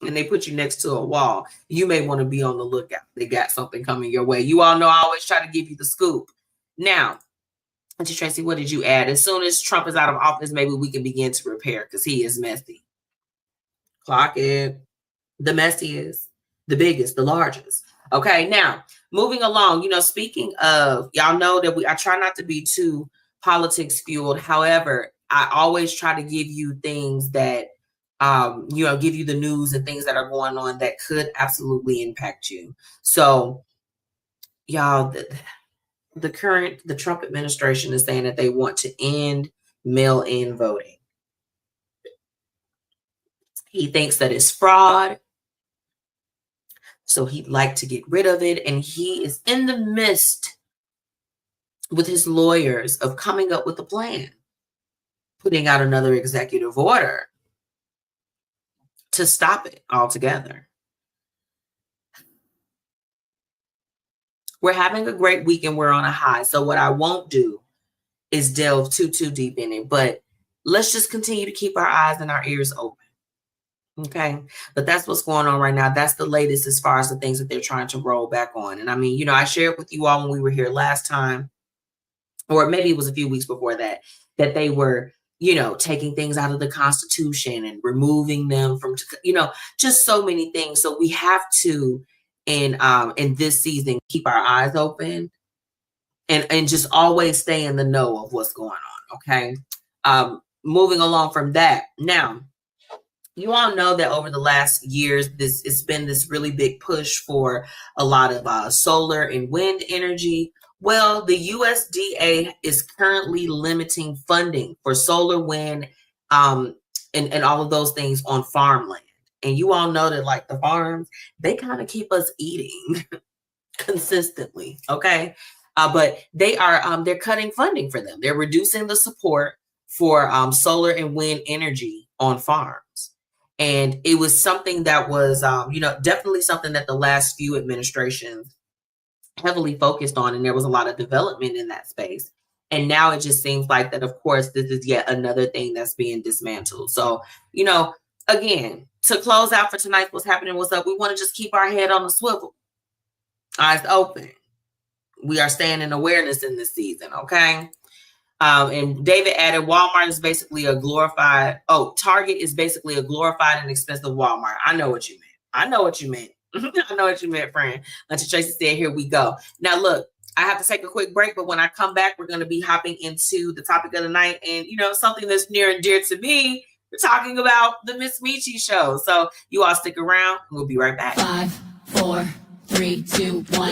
and they put you next to a wall, you may want to be on the lookout. They got something coming your way. You all know I always try to give you the scoop. Now, Auntie Tracy, what did you add? As soon as Trump is out of office, maybe we can begin to repair because he is messy. Clock it. The messiest, the biggest, the largest. Okay, now moving along, speaking of, y'all know that I try not to be too politics fueled. However, I always try to give you things that, give you the news and things that are going on that could absolutely impact you. So, y'all, the Trump administration is saying that they want to end mail-in voting. He thinks that it's fraud. So he'd like to get rid of it. And he is in the midst with his lawyers of coming up with a plan, putting out another executive order to stop it altogether. We're having a great week and we're on a high. So what I won't do is delve too deep in it. But let's just continue to keep our eyes and our ears open. Okay. But that's what's going on right now. That's the latest as far as the things that they're trying to roll back on. And I mean, you know, I shared with you all when we were here last time, or maybe it was a few weeks before that, that they were, you know, taking things out of the Constitution and removing them from, you know, just so many things. So we have to, in this season, keep our eyes open and just always stay in the know of what's going on. Okay. Moving along from that. Now, you all know that over the last years, it's been this really big push for a lot of solar and wind energy. Well, the USDA is currently limiting funding for solar, wind, and all of those things on farmland. And you all know that, like, the farms, they kind of keep us eating consistently, okay? But they are they're cutting funding for them. They're reducing the support for solar and wind energy on farms. And it was something that was, you know, definitely something that the last few administrations heavily focused on. And there was a lot of development in that space. And now it just seems like that, of course, this is yet another thing that's being dismantled. So, you know, again, to close out for tonight, what's happening, what's up, we want to just keep our head on the swivel, eyes open. We are staying in awareness in this season, okay? And David added, Walmart is basically a glorified, Target is basically a glorified and expensive Walmart. I know what you meant. I know what you meant. I know what you meant, friend. Auntie Tracy said, here we go. Now, look, I have to take a quick break, but when I come back, we're going to be hopping into the topic of the night. And, you know, something that's near and dear to me, we're talking about the MzMetchi show. So you all stick around. We'll be right back. 5, 4, 3, 2, 1.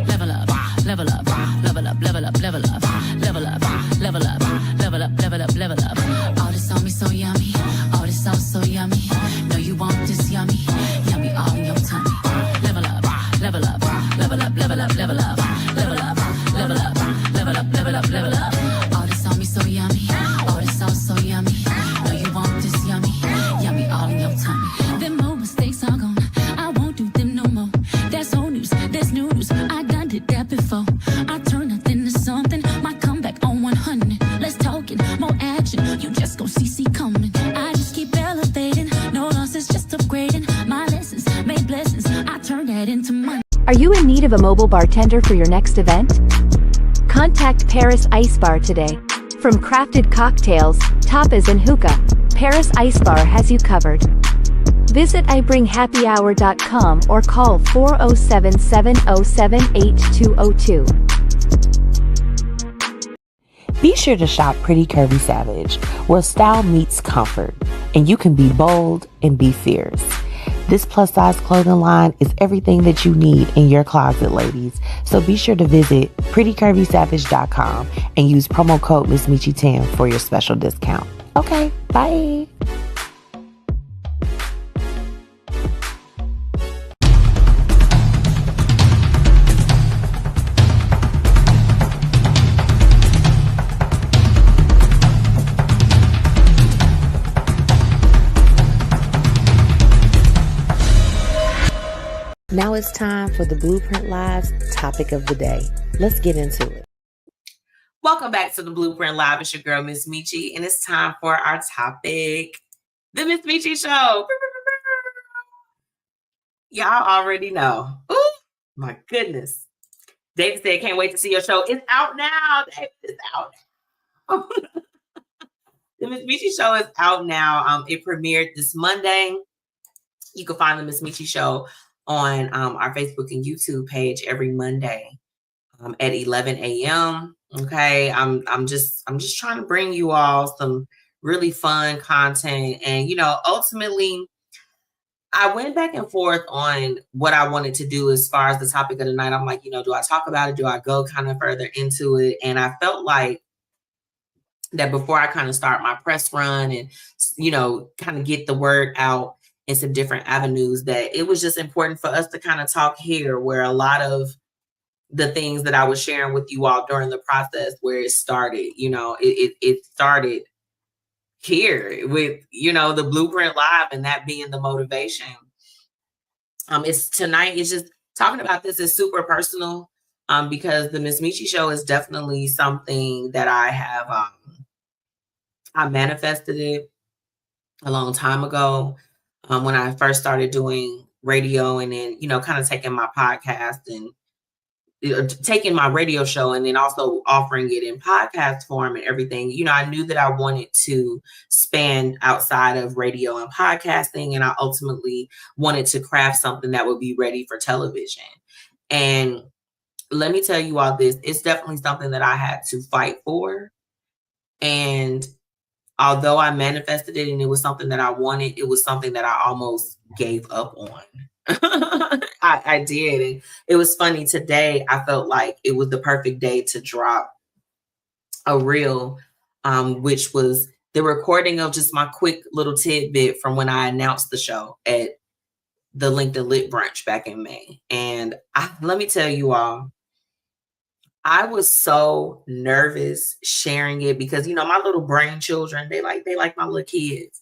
Level up, level up, level up, level up, level up, level up, level up, level up, level up, level up. All this on me so yummy, all this sauce so yummy. No, you want this yummy, yummy all in your tummy. Level up, level up, level up, level up, level up, level up, level up, level up, level up, level up. All this on me so yummy, all this sauce so yummy. No, you want this yummy, yummy all in your tummy. Them more mistakes are gone, I won't do them no more. That's old news, that's news. I done did that before. I turn nothing to something. My comeback on 100. Let's talk it, more action. You just go see coming. I just keep elevating. No losses, just upgrading. My lessons made blessings. I turn that into money. Are you in need of a mobile bartender for your next event? Contact Paris Ice Bar today. From crafted cocktails, tapas and hookah, Paris Ice Bar has you covered. Visit ibringhappyhour.com or call 407-707-8202. Be sure to shop Pretty Curvy Savage, where style meets comfort, and you can be bold and be fierce. This plus-size clothing line is everything that you need in your closet, ladies. So be sure to visit prettycurvysavage.com and use promo code MzMetchi10 for your special discount. Okay, bye. Now it's time for the Blueprint Live's topic of the day. Let's get into it. Welcome back to the Blueprint Live. It's your girl, MzMetchi, and it's time for our topic, the MzMetchi show. Y'all already know. Ooh, my goodness. David said, can't wait to see your show. It's out now. David, it's out now. The MzMetchi show is out now. It premiered this Monday. You can find the MzMetchi show on our Facebook and YouTube page every Monday at 11 a.m. Okay, I'm just trying to bring you all some really fun content, and you know, ultimately, I went back and forth on what I wanted to do as far as the topic of the night. I'm like, you know, do I talk about it? Do I go kind of further into it? And I felt like that before I kind of start my press run and, you know, kind of get the word out in some different avenues, that it was just important for us to kind of talk here, where a lot of the things that I was sharing with you all during the process, where it started, you know, it started here with, you know, the Blueprint Live, and that being the motivation. It's tonight, it's just talking about this is super personal, because the MzMetchi show is definitely something that I have I manifested it a long time ago, when I first started doing radio, and then, kind of taking my podcast and taking my radio show and then also offering it in podcast form and everything. I knew that I wanted to span outside of radio and podcasting, and I ultimately wanted to craft something that would be ready for television. And let me tell you all this, it's definitely something that I had to fight for. And although I manifested it and it was something that I wanted, it was something that I almost gave up on. I did. And it was funny today. I felt like it was the perfect day to drop a reel, which was the recording of just my quick little tidbit from when I announced the show at the LinkedIn Lit Brunch back in May. And let me tell you all, I was so nervous sharing it because, my little brain children, they like my little kids.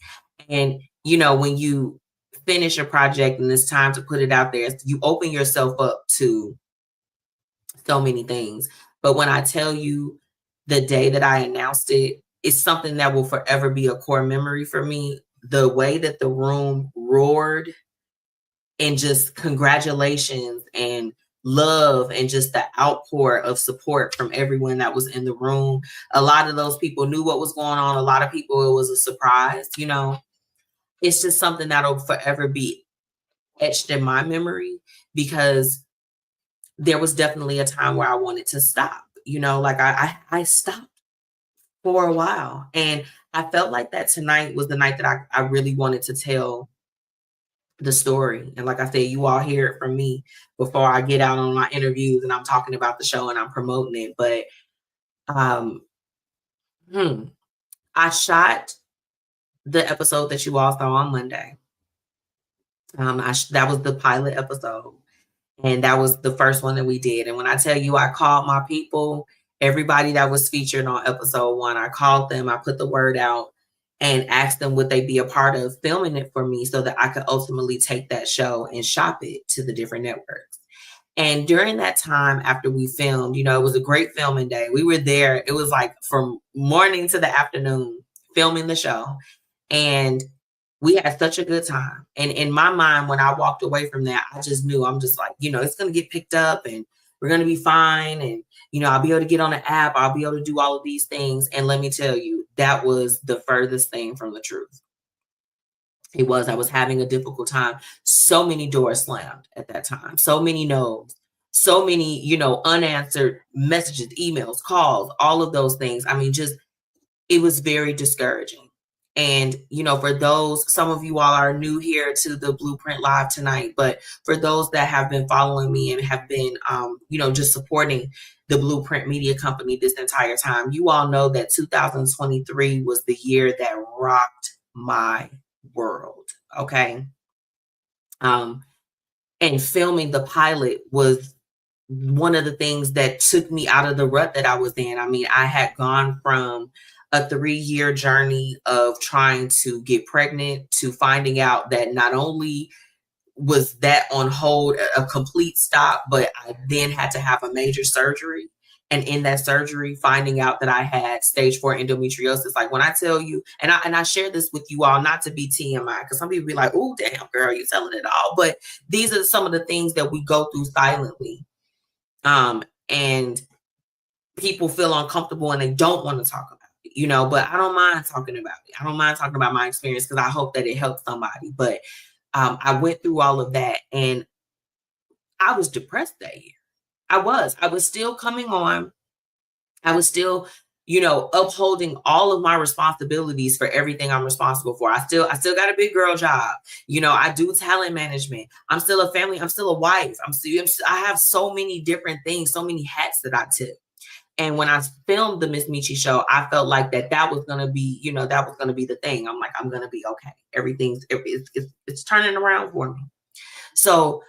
And, when you finish a project and it's time to put it out there, you open yourself up to so many things. But when I tell you the day that I announced it, it's something that will forever be a core memory for me. The way that the room roared and just congratulations and love and just the outpour of support from everyone that was in the room. A lot of those people knew what was going on. A lot of people, it was a surprise, It's just something that'll forever be etched in my memory, because there was definitely a time where I wanted to stop, like I stopped for a while. And I felt like that tonight was the night that I really wanted to tell the story. And like I said, you all hear it from me before I get out on my interviews and I'm talking about the show and I'm promoting it. But I shot the episode that you all saw on Monday. That was the pilot episode, and that was the first one that we did. And when I tell you, I called my people, everybody that was featured on episode 1, I called them, I put the word out and asked them would they be a part of filming it for me so that I could ultimately take that show and shop it to the different networks. And during that time after we filmed, it was a great filming day. We were there. It was like from morning to the afternoon filming the show. And we had such a good time. And in my mind, when I walked away from that, I just knew, I'm just like, it's going to get picked up and we're going to be fine. And, I'll be able to get on the app. I'll be able to do all of these things. And let me tell you, that was the furthest thing from the truth. It was. I was having a difficult time. So many doors slammed at that time. So many no's. So many, unanswered messages, emails, calls, all of those things. I mean, it was very discouraging. And, for those, some of you all are new here to the Blueprint Live tonight, but for those that have been following me and have been, just supporting the Blueprint Media Company this entire time, you all know that 2023 was the year that rocked my world. Okay. And filming the pilot was one of the things that took me out of the rut that I was in. I mean, I had gone from a 3-year journey of trying to get pregnant to finding out that not only was that on hold, a complete stop, but I then had to have a major surgery. And in that surgery, finding out that I had stage 4 endometriosis. Like when I tell you, and I share this with you all, not to be TMI, because some people be like, oh, damn, girl, you're telling it all. But these are some of the things that we go through silently. And people feel uncomfortable and they don't want to talk about it, but I don't mind talking about it. I don't mind talking about my experience because I hope that it helps somebody. But I went through all of that and I was depressed that year. I was still coming on. I was still, upholding all of my responsibilities for everything I'm responsible for. I still got a big girl job. I do talent management. I'm still a family. I'm still a wife. I have so many different things, so many hats that I took. And when I filmed the MzMetchi show, I felt like that was going to be, that was going to be the thing. I'm like, I'm going to be okay. It's turning around for me. So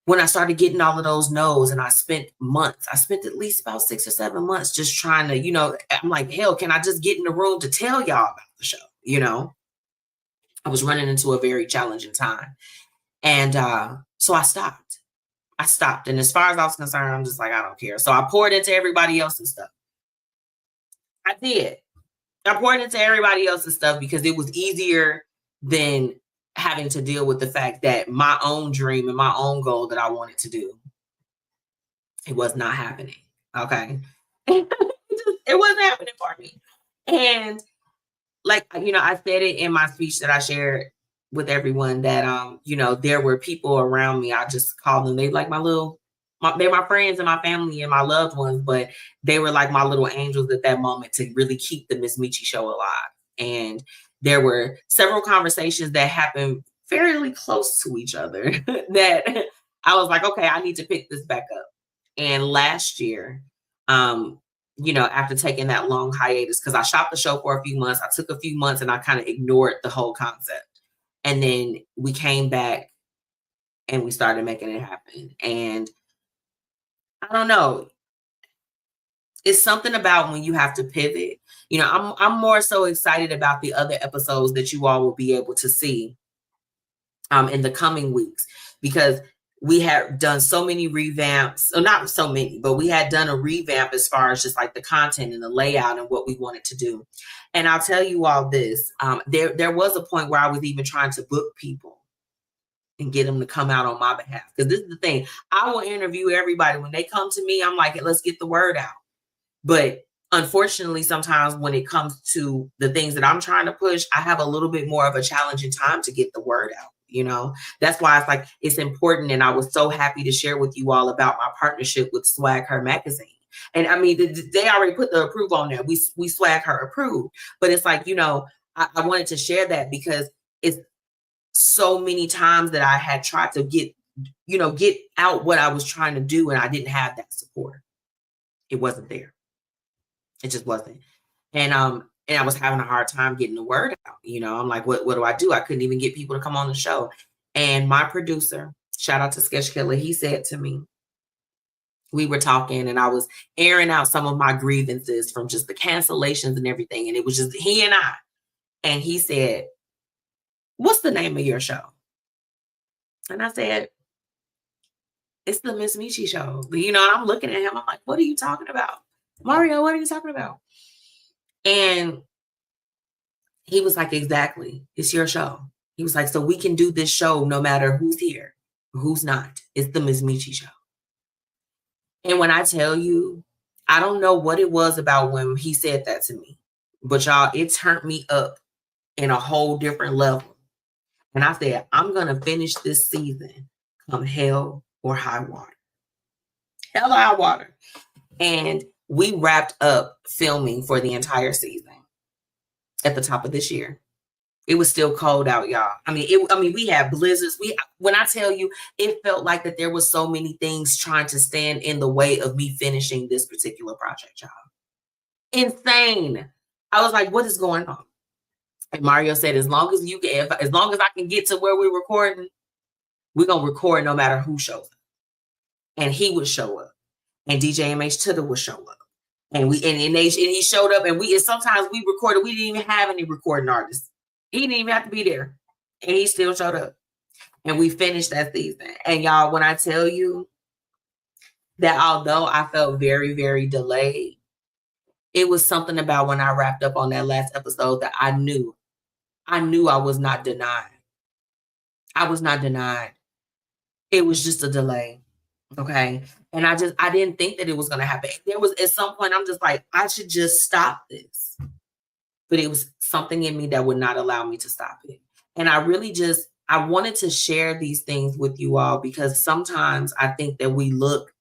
when I started getting all of those no's, and I spent at least about 6 or 7 months just trying to, I'm like, hell, can I just get in the room to tell y'all about the show? I was running into a very challenging time. And so I stopped. And as far as I was concerned, I'm just like, I don't care. So I poured into everybody else's stuff. I did. I poured into everybody else's stuff because it was easier than having to deal with the fact that my own dream and my own goal that I wanted to do, it was not happening. Okay. It wasn't happening for me. And like, I said it in my speech that I shared with everyone that, there were people around me. I just call them, they like they're my friends and my family and my loved ones, but they were like my little angels at that moment to really keep the MzMetchi show alive. And there were several conversations that happened fairly close to each other that I was like, okay, I need to pick this back up. And last year, after taking that long hiatus, because I shot the show for a few months, I took a few months and I kind of ignored the whole concept. And then we came back and we started making it happen. And I don't know, it's something about when you have to pivot. I'm more so excited about the other episodes that you all will be able to see in the coming weeks, because we have done so many revamps, or not so many, but we had done a revamp as far as just like the content and the layout and what we wanted to do. And I'll tell you all this, there was a point where I was even trying to book people and get them to come out on my behalf. Because this is the thing, I will interview everybody. When they come to me, I'm like, let's get the word out. But unfortunately, sometimes when it comes to the things that I'm trying to push, I have a little bit more of a challenging time to get the word out. That's why it's like, it's important. And I was so happy to share with you all about my partnership with Swag Her magazine. And I mean, they already put the approve on there. We Swag Her approved. But it's like, I wanted to share that because it's so many times that I had tried to get out what I was trying to do, and I didn't have that support. It wasn't there. It just wasn't. And I was having a hard time getting the word out. I'm like, what do I do? I couldn't even get people to come on the show. And my producer, shout out to Sketch Killer, he said to me, we were talking and I was airing out some of my grievances from just the cancellations and everything. And it was just he and I. And he said, what's the name of your show? And I said, it's the MzMetchi show. And I'm looking at him. I'm like, what are you talking about? Mario, what are you talking about? And he was like, exactly. It's your show. He was like, so we can do this show no matter who's here or who's not. It's the MzMetchi show. And when I tell you, I don't know what it was about when he said that to me, but y'all, it turned me up in a whole different level. And I said, I'm going to finish this season come hell or high water. Hell or high water. And we wrapped up filming for the entire season at the top of this year. It was still cold out, y'all. I mean, we had blizzards. When I tell you, it felt like that there was so many things trying to stand in the way of me finishing this particular project, y'all. Insane. I was like, what is going on? And Mario said, as long as I can get to where we're recording, we're going to record no matter who shows up. And he would show up. And DJ MH would show up. And he showed up, and sometimes we recorded, we didn't even have any recording artists. He didn't even have to be there. And he still showed up. And we finished that season. And y'all, when I tell you that although I felt very, very delayed, it was something about when I wrapped up on that last episode that I knew I was not denied. I was not denied. It was just a delay. Okay. And I didn't think that it was going to happen. There was, at some point, I'm just like, I should just stop this. But it was something in me that would not allow me to stop it. And I wanted to share these things with you all because sometimes I think that we look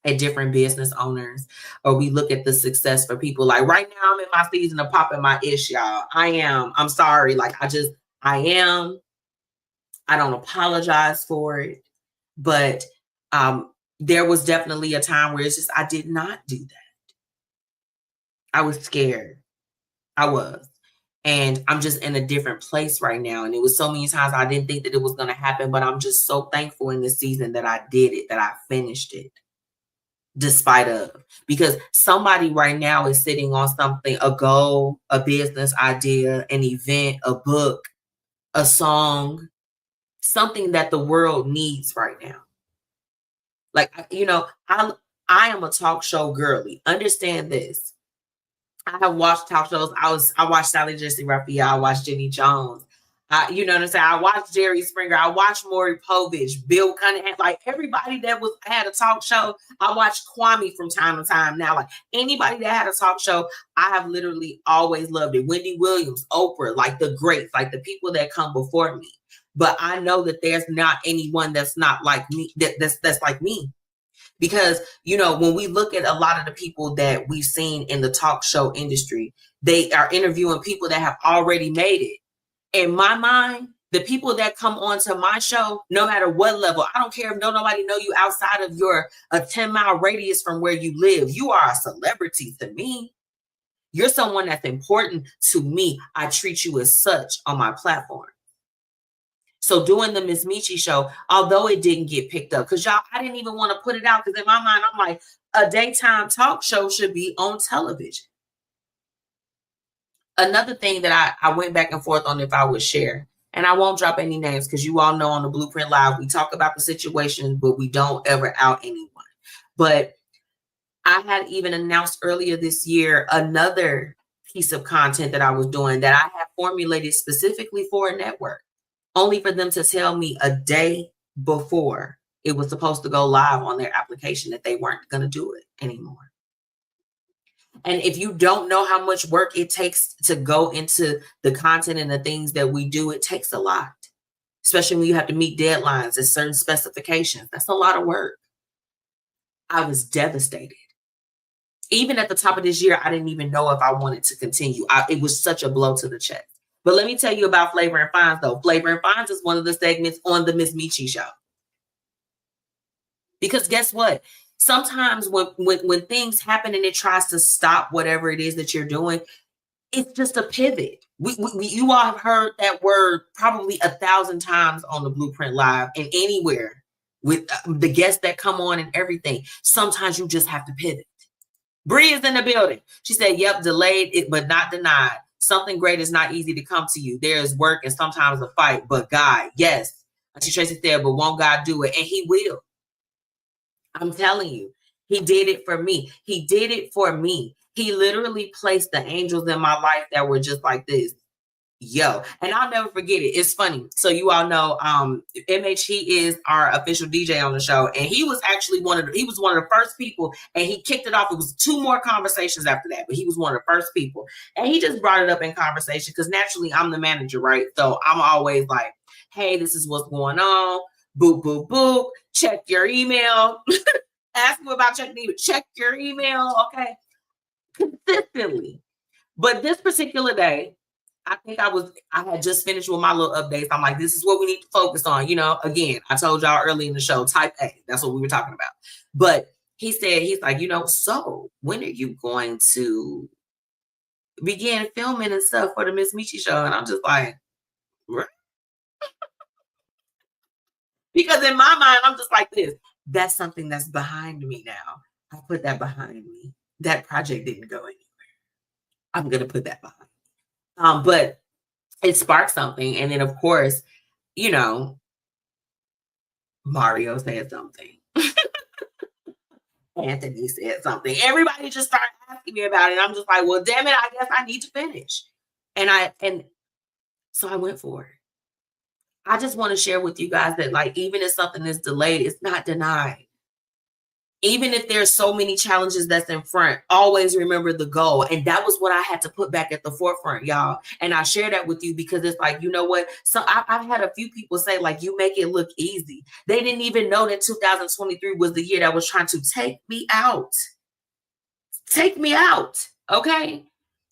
at different business owners or we look at the success for people. Like right now I'm in my season of popping my ish, y'all. I'm sorry. Like I am. I don't apologize for it. But there was definitely a time where it's just, I did not do that. I was scared. I was. And I'm just in a different place right now. And it was so many times I didn't think that it was going to happen, but I'm just so thankful in this season that I did it, that I finished it. Despite of, because somebody right now is sitting on something, a goal, a business idea, an event, a book, a song, something that the world needs right now. Like, I am a talk show girly. Understand this. I have watched talk shows. I watched Sally Jesse Raphael. I watched Jenny Jones. You know what I'm saying? I watched Jerry Springer. I watched Maury Povich, Bill Cunningham, like everybody that had a talk show. I watched Kwame from time to time. Now, like anybody that had a talk show, I have literally always loved it. Wendy Williams, Oprah, like the greats, like the people that come before me. But I know that there's not anyone that's not like me, that's like me. Because, you know, when we look at a lot of the people that we've seen in the talk show industry, they are interviewing people that have already made it. In my mind, the people that come onto my show, no matter what level, I don't care if nobody know you outside of a 10-mile radius from where you live. You are a celebrity to me. You're someone that's important to me. I treat you as such on my platform. So doing the MzMetchi show, although it didn't get picked up, because y'all, I didn't even want to put it out because in my mind, I'm like, a daytime talk show should be on television. Another thing that I went back and forth on if I would share, and I won't drop any names because you all know on the Blueprint Live, we talk about the situation, but we don't ever out anyone. But I had even announced earlier this year another piece of content that I was doing that I had formulated specifically for a network, only for them to tell me a day before it was supposed to go live on their application that they weren't going to do it anymore. And if you don't know how much work it takes to go into the content and the things that we do, it takes a lot, especially when you have to meet deadlines and certain specifications. That's a lot of work. I was devastated. Even at the top of this year, I didn't even know if I wanted to continue. It was such a blow to the chest. But let me tell you about Flavor and Fines, though. Flavor and Fines is one of the segments on the MzMetchi show. Because guess what? Sometimes when things happen and it tries to stop whatever it is that you're doing, it's just a pivot. You all have heard that word probably 1,000 times on the Blueprint Live and anywhere with the guests that come on and everything. Sometimes you just have to pivot. Bree is in the building. She said, yep, delayed, but not denied. Something great is not easy to come to you. There is work and sometimes a fight, but God, yes. Auntie Tracy said, but won't God do it? And he will. I'm telling you, he did it for me. He did it for me. He literally placed the angels in my life that were just like this. Yo, and I'll never forget it. It's funny. So you all know MH, is our official DJ on the show. And he was actually one of the first people, and he kicked it off. It was 2 more conversations after that, but he was one of the first people. And he just brought it up in conversation because naturally I'm the manager, right? So I'm always like, hey, this is what's going on. Boop, boop, boop. Check your email. Ask him about checking email. Check your email. Okay. Consistently. But this particular day, I think I had just finished with my little updates. I'm like, this is what we need to focus on. You know, again, I told y'all early in the show, type A. That's what we were talking about. But he said, he's like, you know, so when are you going to begin filming and stuff for the MzMetchi show? And I'm just like, because in my mind, I'm just like this. That's something that's behind me now. I put that behind me. That project didn't go anywhere. I'm going to put that behind me. But it sparked something. And then, of course, you know, Mario said something. Anthony said something. Everybody just started asking me about it. I'm just like, well, damn it, I guess I need to finish. And so I went for it. I just want to share with you guys that, like, even if something is delayed, it's not denied. Even if there's so many challenges that's in front, always remember the goal. And that was what I had to put back at the forefront, y'all. And I share that with you because it's like, you know what? So I've had a few people say, like, you make it look easy. They didn't even know that 2023 was the year that was trying to take me out. Take me out, okay?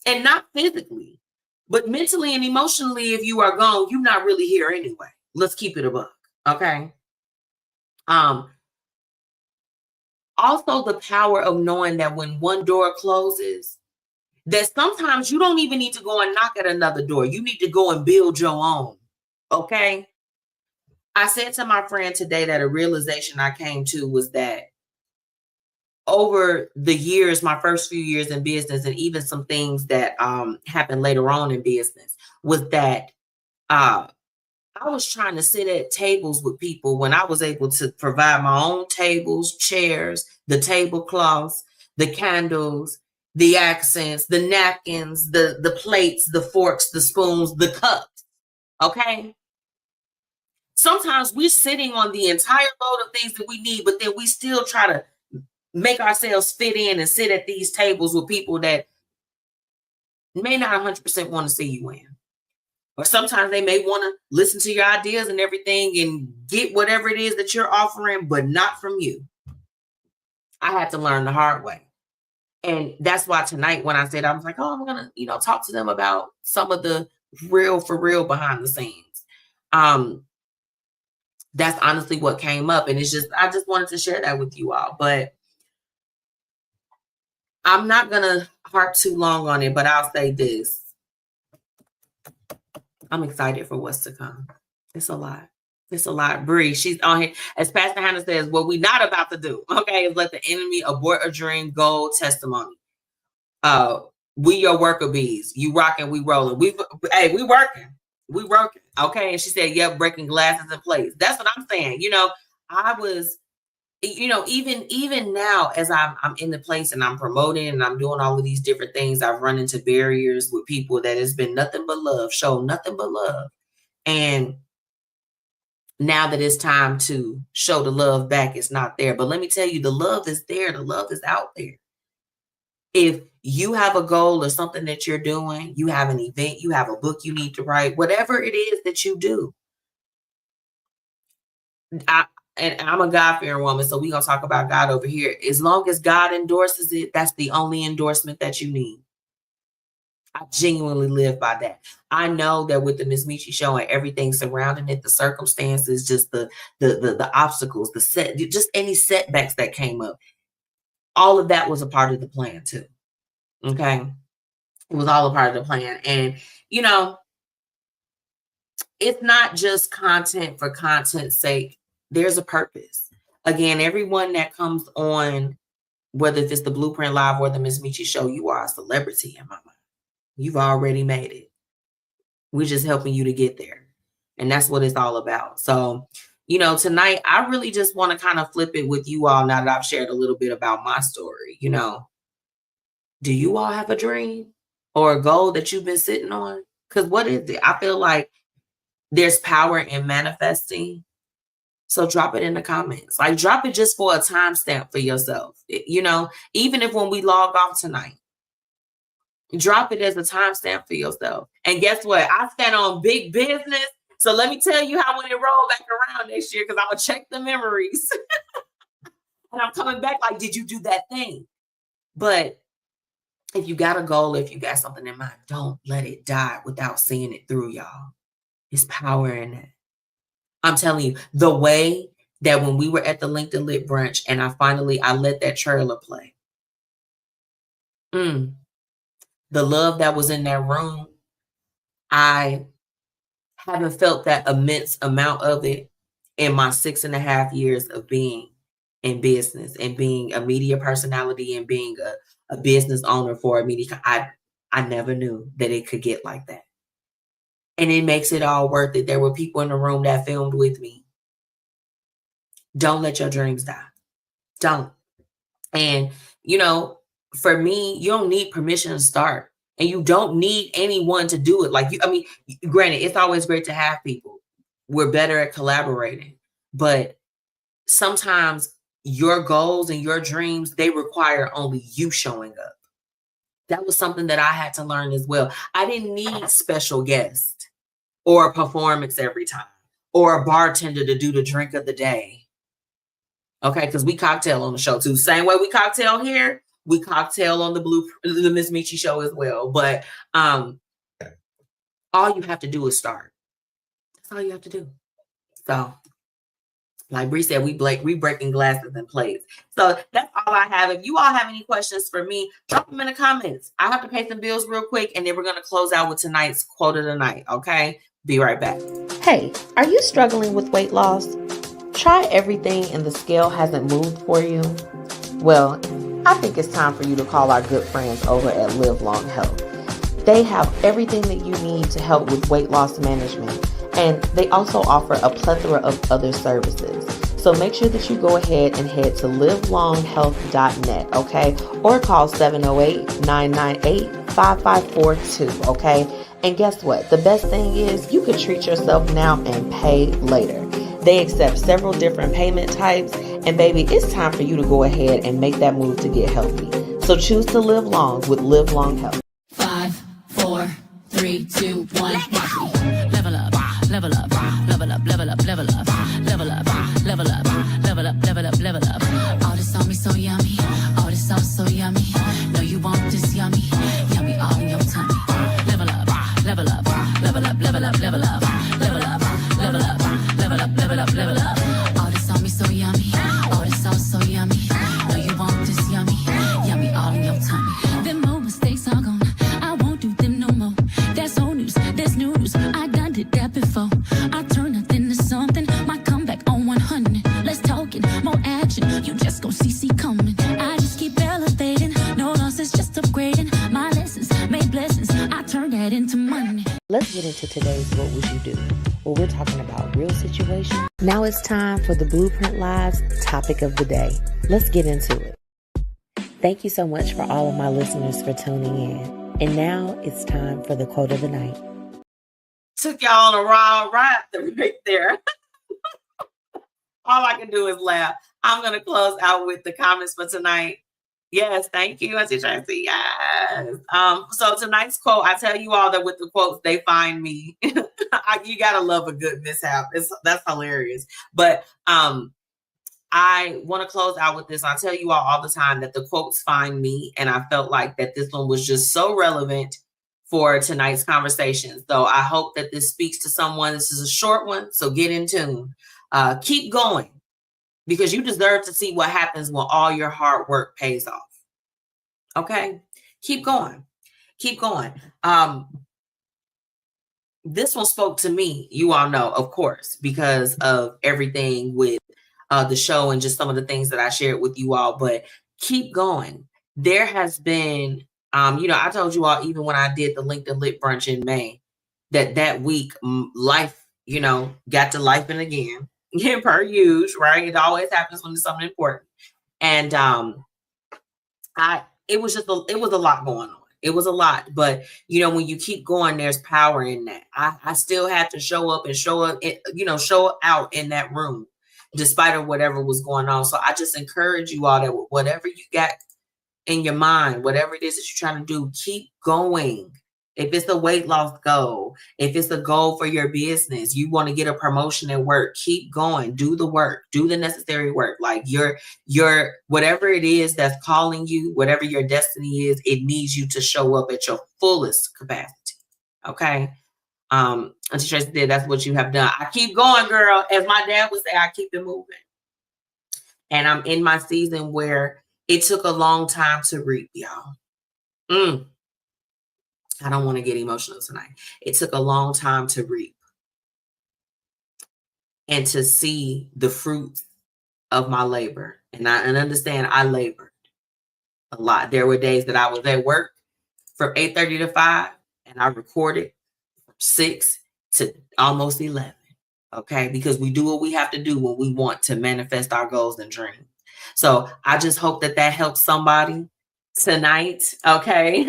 And not physically, but mentally and emotionally, if you are gone, you're not really here anyway. Let's keep it a buck, okay? Also, the power of knowing that when one door closes, that sometimes you don't even need to go and knock at another door. You need to go and build your own, okay? I said to my friend today that a realization I came to was that over the years, my first few years in business, and even some things that happened later on in business, was that I was trying to sit at tables with people when I was able to provide my own tables, chairs, the tablecloths, the candles, the accents, the napkins, the plates, the forks, the spoons, the cups. Okay? Sometimes we're sitting on the entire load of things that we need, but then we still try to make ourselves fit in and sit at these tables with people that may not 100% want to see you in. Or sometimes they may want to listen to your ideas and everything and get whatever it is that you're offering, but not from you. I had to learn the hard way. And that's why tonight when I said, I was like, oh, I'm going to, talk to them about some of the real for real behind the scenes. That's honestly what came up. And I just wanted to share that with you all. But I'm not going to harp too long on it, but I'll say this. I'm excited for what's to come. It's a lot. It's a lot. Bree, she's on here. As Pastor Hannah says, what we're not about to do, okay, is let the enemy abort a dream, goal, testimony. We your worker bees. You rocking, we rolling. We working. We working. Okay. And she said, yep, breaking glasses in place. That's what I'm saying. I was, even now as I'm in the place and I'm promoting and I'm doing all of these different things, I've run into barriers with people that has been nothing but love, show nothing but love. And now that it's time to show the love back, it's not there. But let me tell you, the love is there. The love is out there. If you have a goal or something that you're doing, you have an event, you have a book you need to write, whatever it is that you do. And I'm a God-fearing woman, so we're going to talk about God over here. As long as God endorses it, that's the only endorsement that you need. I genuinely live by that. I know that with the MzMetchi show and everything surrounding it, the circumstances, just the obstacles, just any setbacks that came up, all of that was a part of the plan too. Okay? It was all a part of the plan. And, it's not just content for content's sake. There's a purpose. Again, everyone that comes on, whether it's the Blueprint Live or the MzMetchi show, you are a celebrity in my mind. You've already made it. We're just helping you to get there. And that's what it's all about. So, tonight, I really just want to kind of flip it with you all now that I've shared a little bit about my story. Do you all have a dream or a goal that you've been sitting on? Because what is it? I feel like there's power in manifesting. So drop it in the comments. Like, drop it just for a timestamp for yourself. Even if when we log off tonight, drop it as a timestamp for yourself. And guess what? I stand on big business. So let me tell you how when it roll back around next year, because I'm going to check the memories. And I'm coming back like, did you do that thing? But if you got a goal, if you got something in mind, don't let it die without seeing it through, y'all. There's power in it. I'm telling you, the way that when we were at the LinkedIn Lit brunch and I let that trailer play. The love that was in that room, I haven't felt that immense amount of it in my 6.5 years of being in business and being a media personality and being a business owner for a media. I never knew that it could get like that. And it makes it all worth it. There were people in the room that filmed with me. Don't let your dreams die. Don't. And, for me, you don't need permission to start. And you don't need anyone to do it. Granted, it's always great to have people. We're better at collaborating. But sometimes your goals and your dreams, they require only you showing up. That was something that I had to learn as well. I didn't need special guests or a performance every time or a bartender to do the drink of the day. Okay, because we cocktail on the show too. Same way we cocktail here, we cocktail on the MzMetchi show as well. But all you have to do is start. That's all you have to do. So, like Bree said, we breaking glasses and plates. So that's all I have. If you all have any questions for me, drop them in the comments. I have to pay some bills real quick, and then we're going to close out with tonight's quote of the night. Okay? Be right back. Hey, are you struggling with weight loss? Try everything and the scale hasn't moved for you? Well, I think it's time for you to call our good friends over at Live Long Health. They have everything that you need to help with weight loss management, and they also offer a plethora of other services. So make sure that you go ahead and head to livelonghealth.net, okay? Or call 708-998-5542, okay? And guess what? The best thing is you can treat yourself now and pay later. They accept several different payment types, and baby, it's time for you to go ahead and make that move to get healthy. So choose to live long with Live Long Health. 5, 4, 3, 2, 1. Level up, level up, level up, level up, level up, level up, level up, level up, level up, level up. All this on me so yummy, all this sauce so yummy. No, you want this yummy, yummy all in your tummy. Level up, level up, level up, level up, level up, level up, level up, level up, level up, level up. All this on me so yummy, all this sauce so yummy. No, you want this yummy, yummy all in your tummy. Them old mistakes are gone, I won't do them no more. That's old news, that's news. I done did that before. I turn nothing to something. My comeback on 100. Let's talk it, more action. You just gon' see coming. I just keep elevating. No losses, just upgrading. My lessons made blessings. I turn that into money. Let's get into today's What Would You Do? Well, we're talking about real situations. Now it's time for the Blueprint Live's topic of the day. Let's get into it. Thank you so much for all of my listeners for tuning in. And now it's time for the quote of the night. Took y'all on a wild ride right there. All I can do is laugh. I'm going to close out with the comments for tonight. Yes, thank you, Auntie Tracy. Yes. So tonight's quote, I tell you all that with the quotes, they find me. You got to love a good mishap. That's hilarious. But I want to close out with this. I tell you all the time that the quotes find me, and I felt like that this one was just so relevant for tonight's conversation. So I hope that this speaks to someone. This is a short one, so get in tune. Keep going, because you deserve to see what happens when all your hard work pays off. Okay? Keep going. Keep going. This one spoke to me, you all know, of course, because of everything with the show and just some of the things that I shared with you all, but keep going. There has been, I told you all, even when I did the LinkedIn Lit Brunch in May, that week, life, got to life and again, per usual, right? It always happens when it's something important. And it was a lot going on. It was a lot, but when you keep going, there's power in that. I still had to show up, show out in that room, despite of whatever was going on. So I just encourage you all that whatever you got in your mind, whatever it is that you're trying to do, keep going. If it's a weight loss goal, if it's a goal for your business, you want to get a promotion at work, keep going, do the work, do the necessary work. Like your whatever it is that's calling you, whatever your destiny is, it needs you to show up at your fullest capacity. Okay. Auntie Tracy said that's what you have done. I keep going, girl. As my dad would say, I keep it moving. And I'm in my season where it took a long time to reap, y'all. I don't want to get emotional tonight. It took a long time to reap and to see the fruits of my labor. And understand I labored a lot. There were days that I was at work from 8:30 to 5, and I recorded from 6 to almost 11. Okay, because we do what we have to do when we want to manifest our goals and dreams. So I just hope that helps somebody tonight. Okay.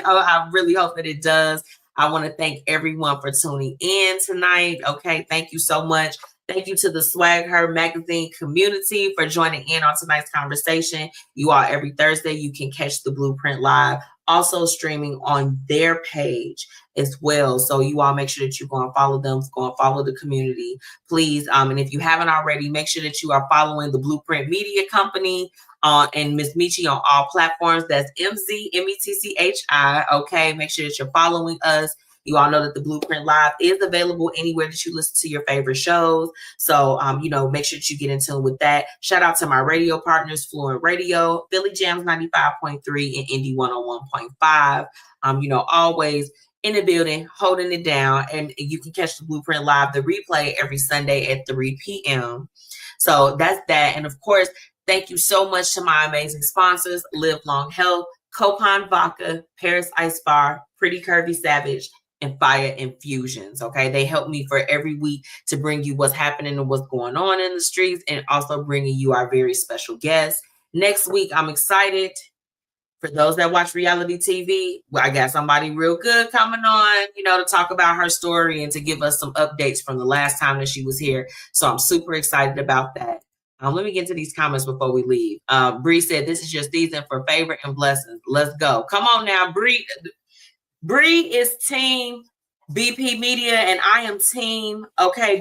I really hope that it does. I want to thank everyone for tuning in tonight. Okay. Thank you so much. Thank you to the Swag Her Magazine community for joining in on tonight's conversation. You all, every Thursday, you can catch the Blueprint Live, also streaming on their page as well. So you all make sure that you go and follow them, go and follow the community, please. And if you haven't already, make sure that you are following the Blueprint Media Company and MzMetchi on all platforms. That's MzMetchi. Okay, make sure that you're following us. You all know that the Blueprint Live is available anywhere that you listen to your favorite shows. So, make sure that you get in tune with that. Shout out to my radio partners, Fluent Radio, Philly Jams 95.3, and Indy 101.5. Always in the building, holding it down. And you can catch the Blueprint Live, the replay, every Sunday at 3 p.m. So that's that. And of course, thank you so much to my amazing sponsors, Live Long Health, Copajn Vodka, Paris Ice Bar, Pretty Curvy Savage, and Fiya Infusions. Okay, they help me for every week to bring you what's happening and what's going on in the streets, and also bringing you our very special guests. Next week, I'm excited. For those that watch reality TV, I got somebody real good coming on, to talk about her story and to give us some updates from the last time that she was here. So I'm super excited about that. Let me get to these comments before we leave. Bree said, this is your season for favor and blessings. Let's go. Come on now, Bree. Bree is team BP Media, and I am team,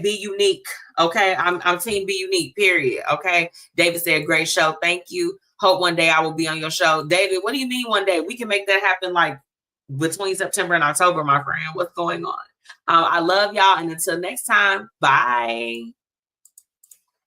Be Unique. Okay, I'm team Be Unique, period. Okay. David said, great show. Thank you. Hope one day I will be on your show. David, what do you mean one day? We can make that happen like between September and October, my friend. What's going on? I love y'all. And until next time, bye.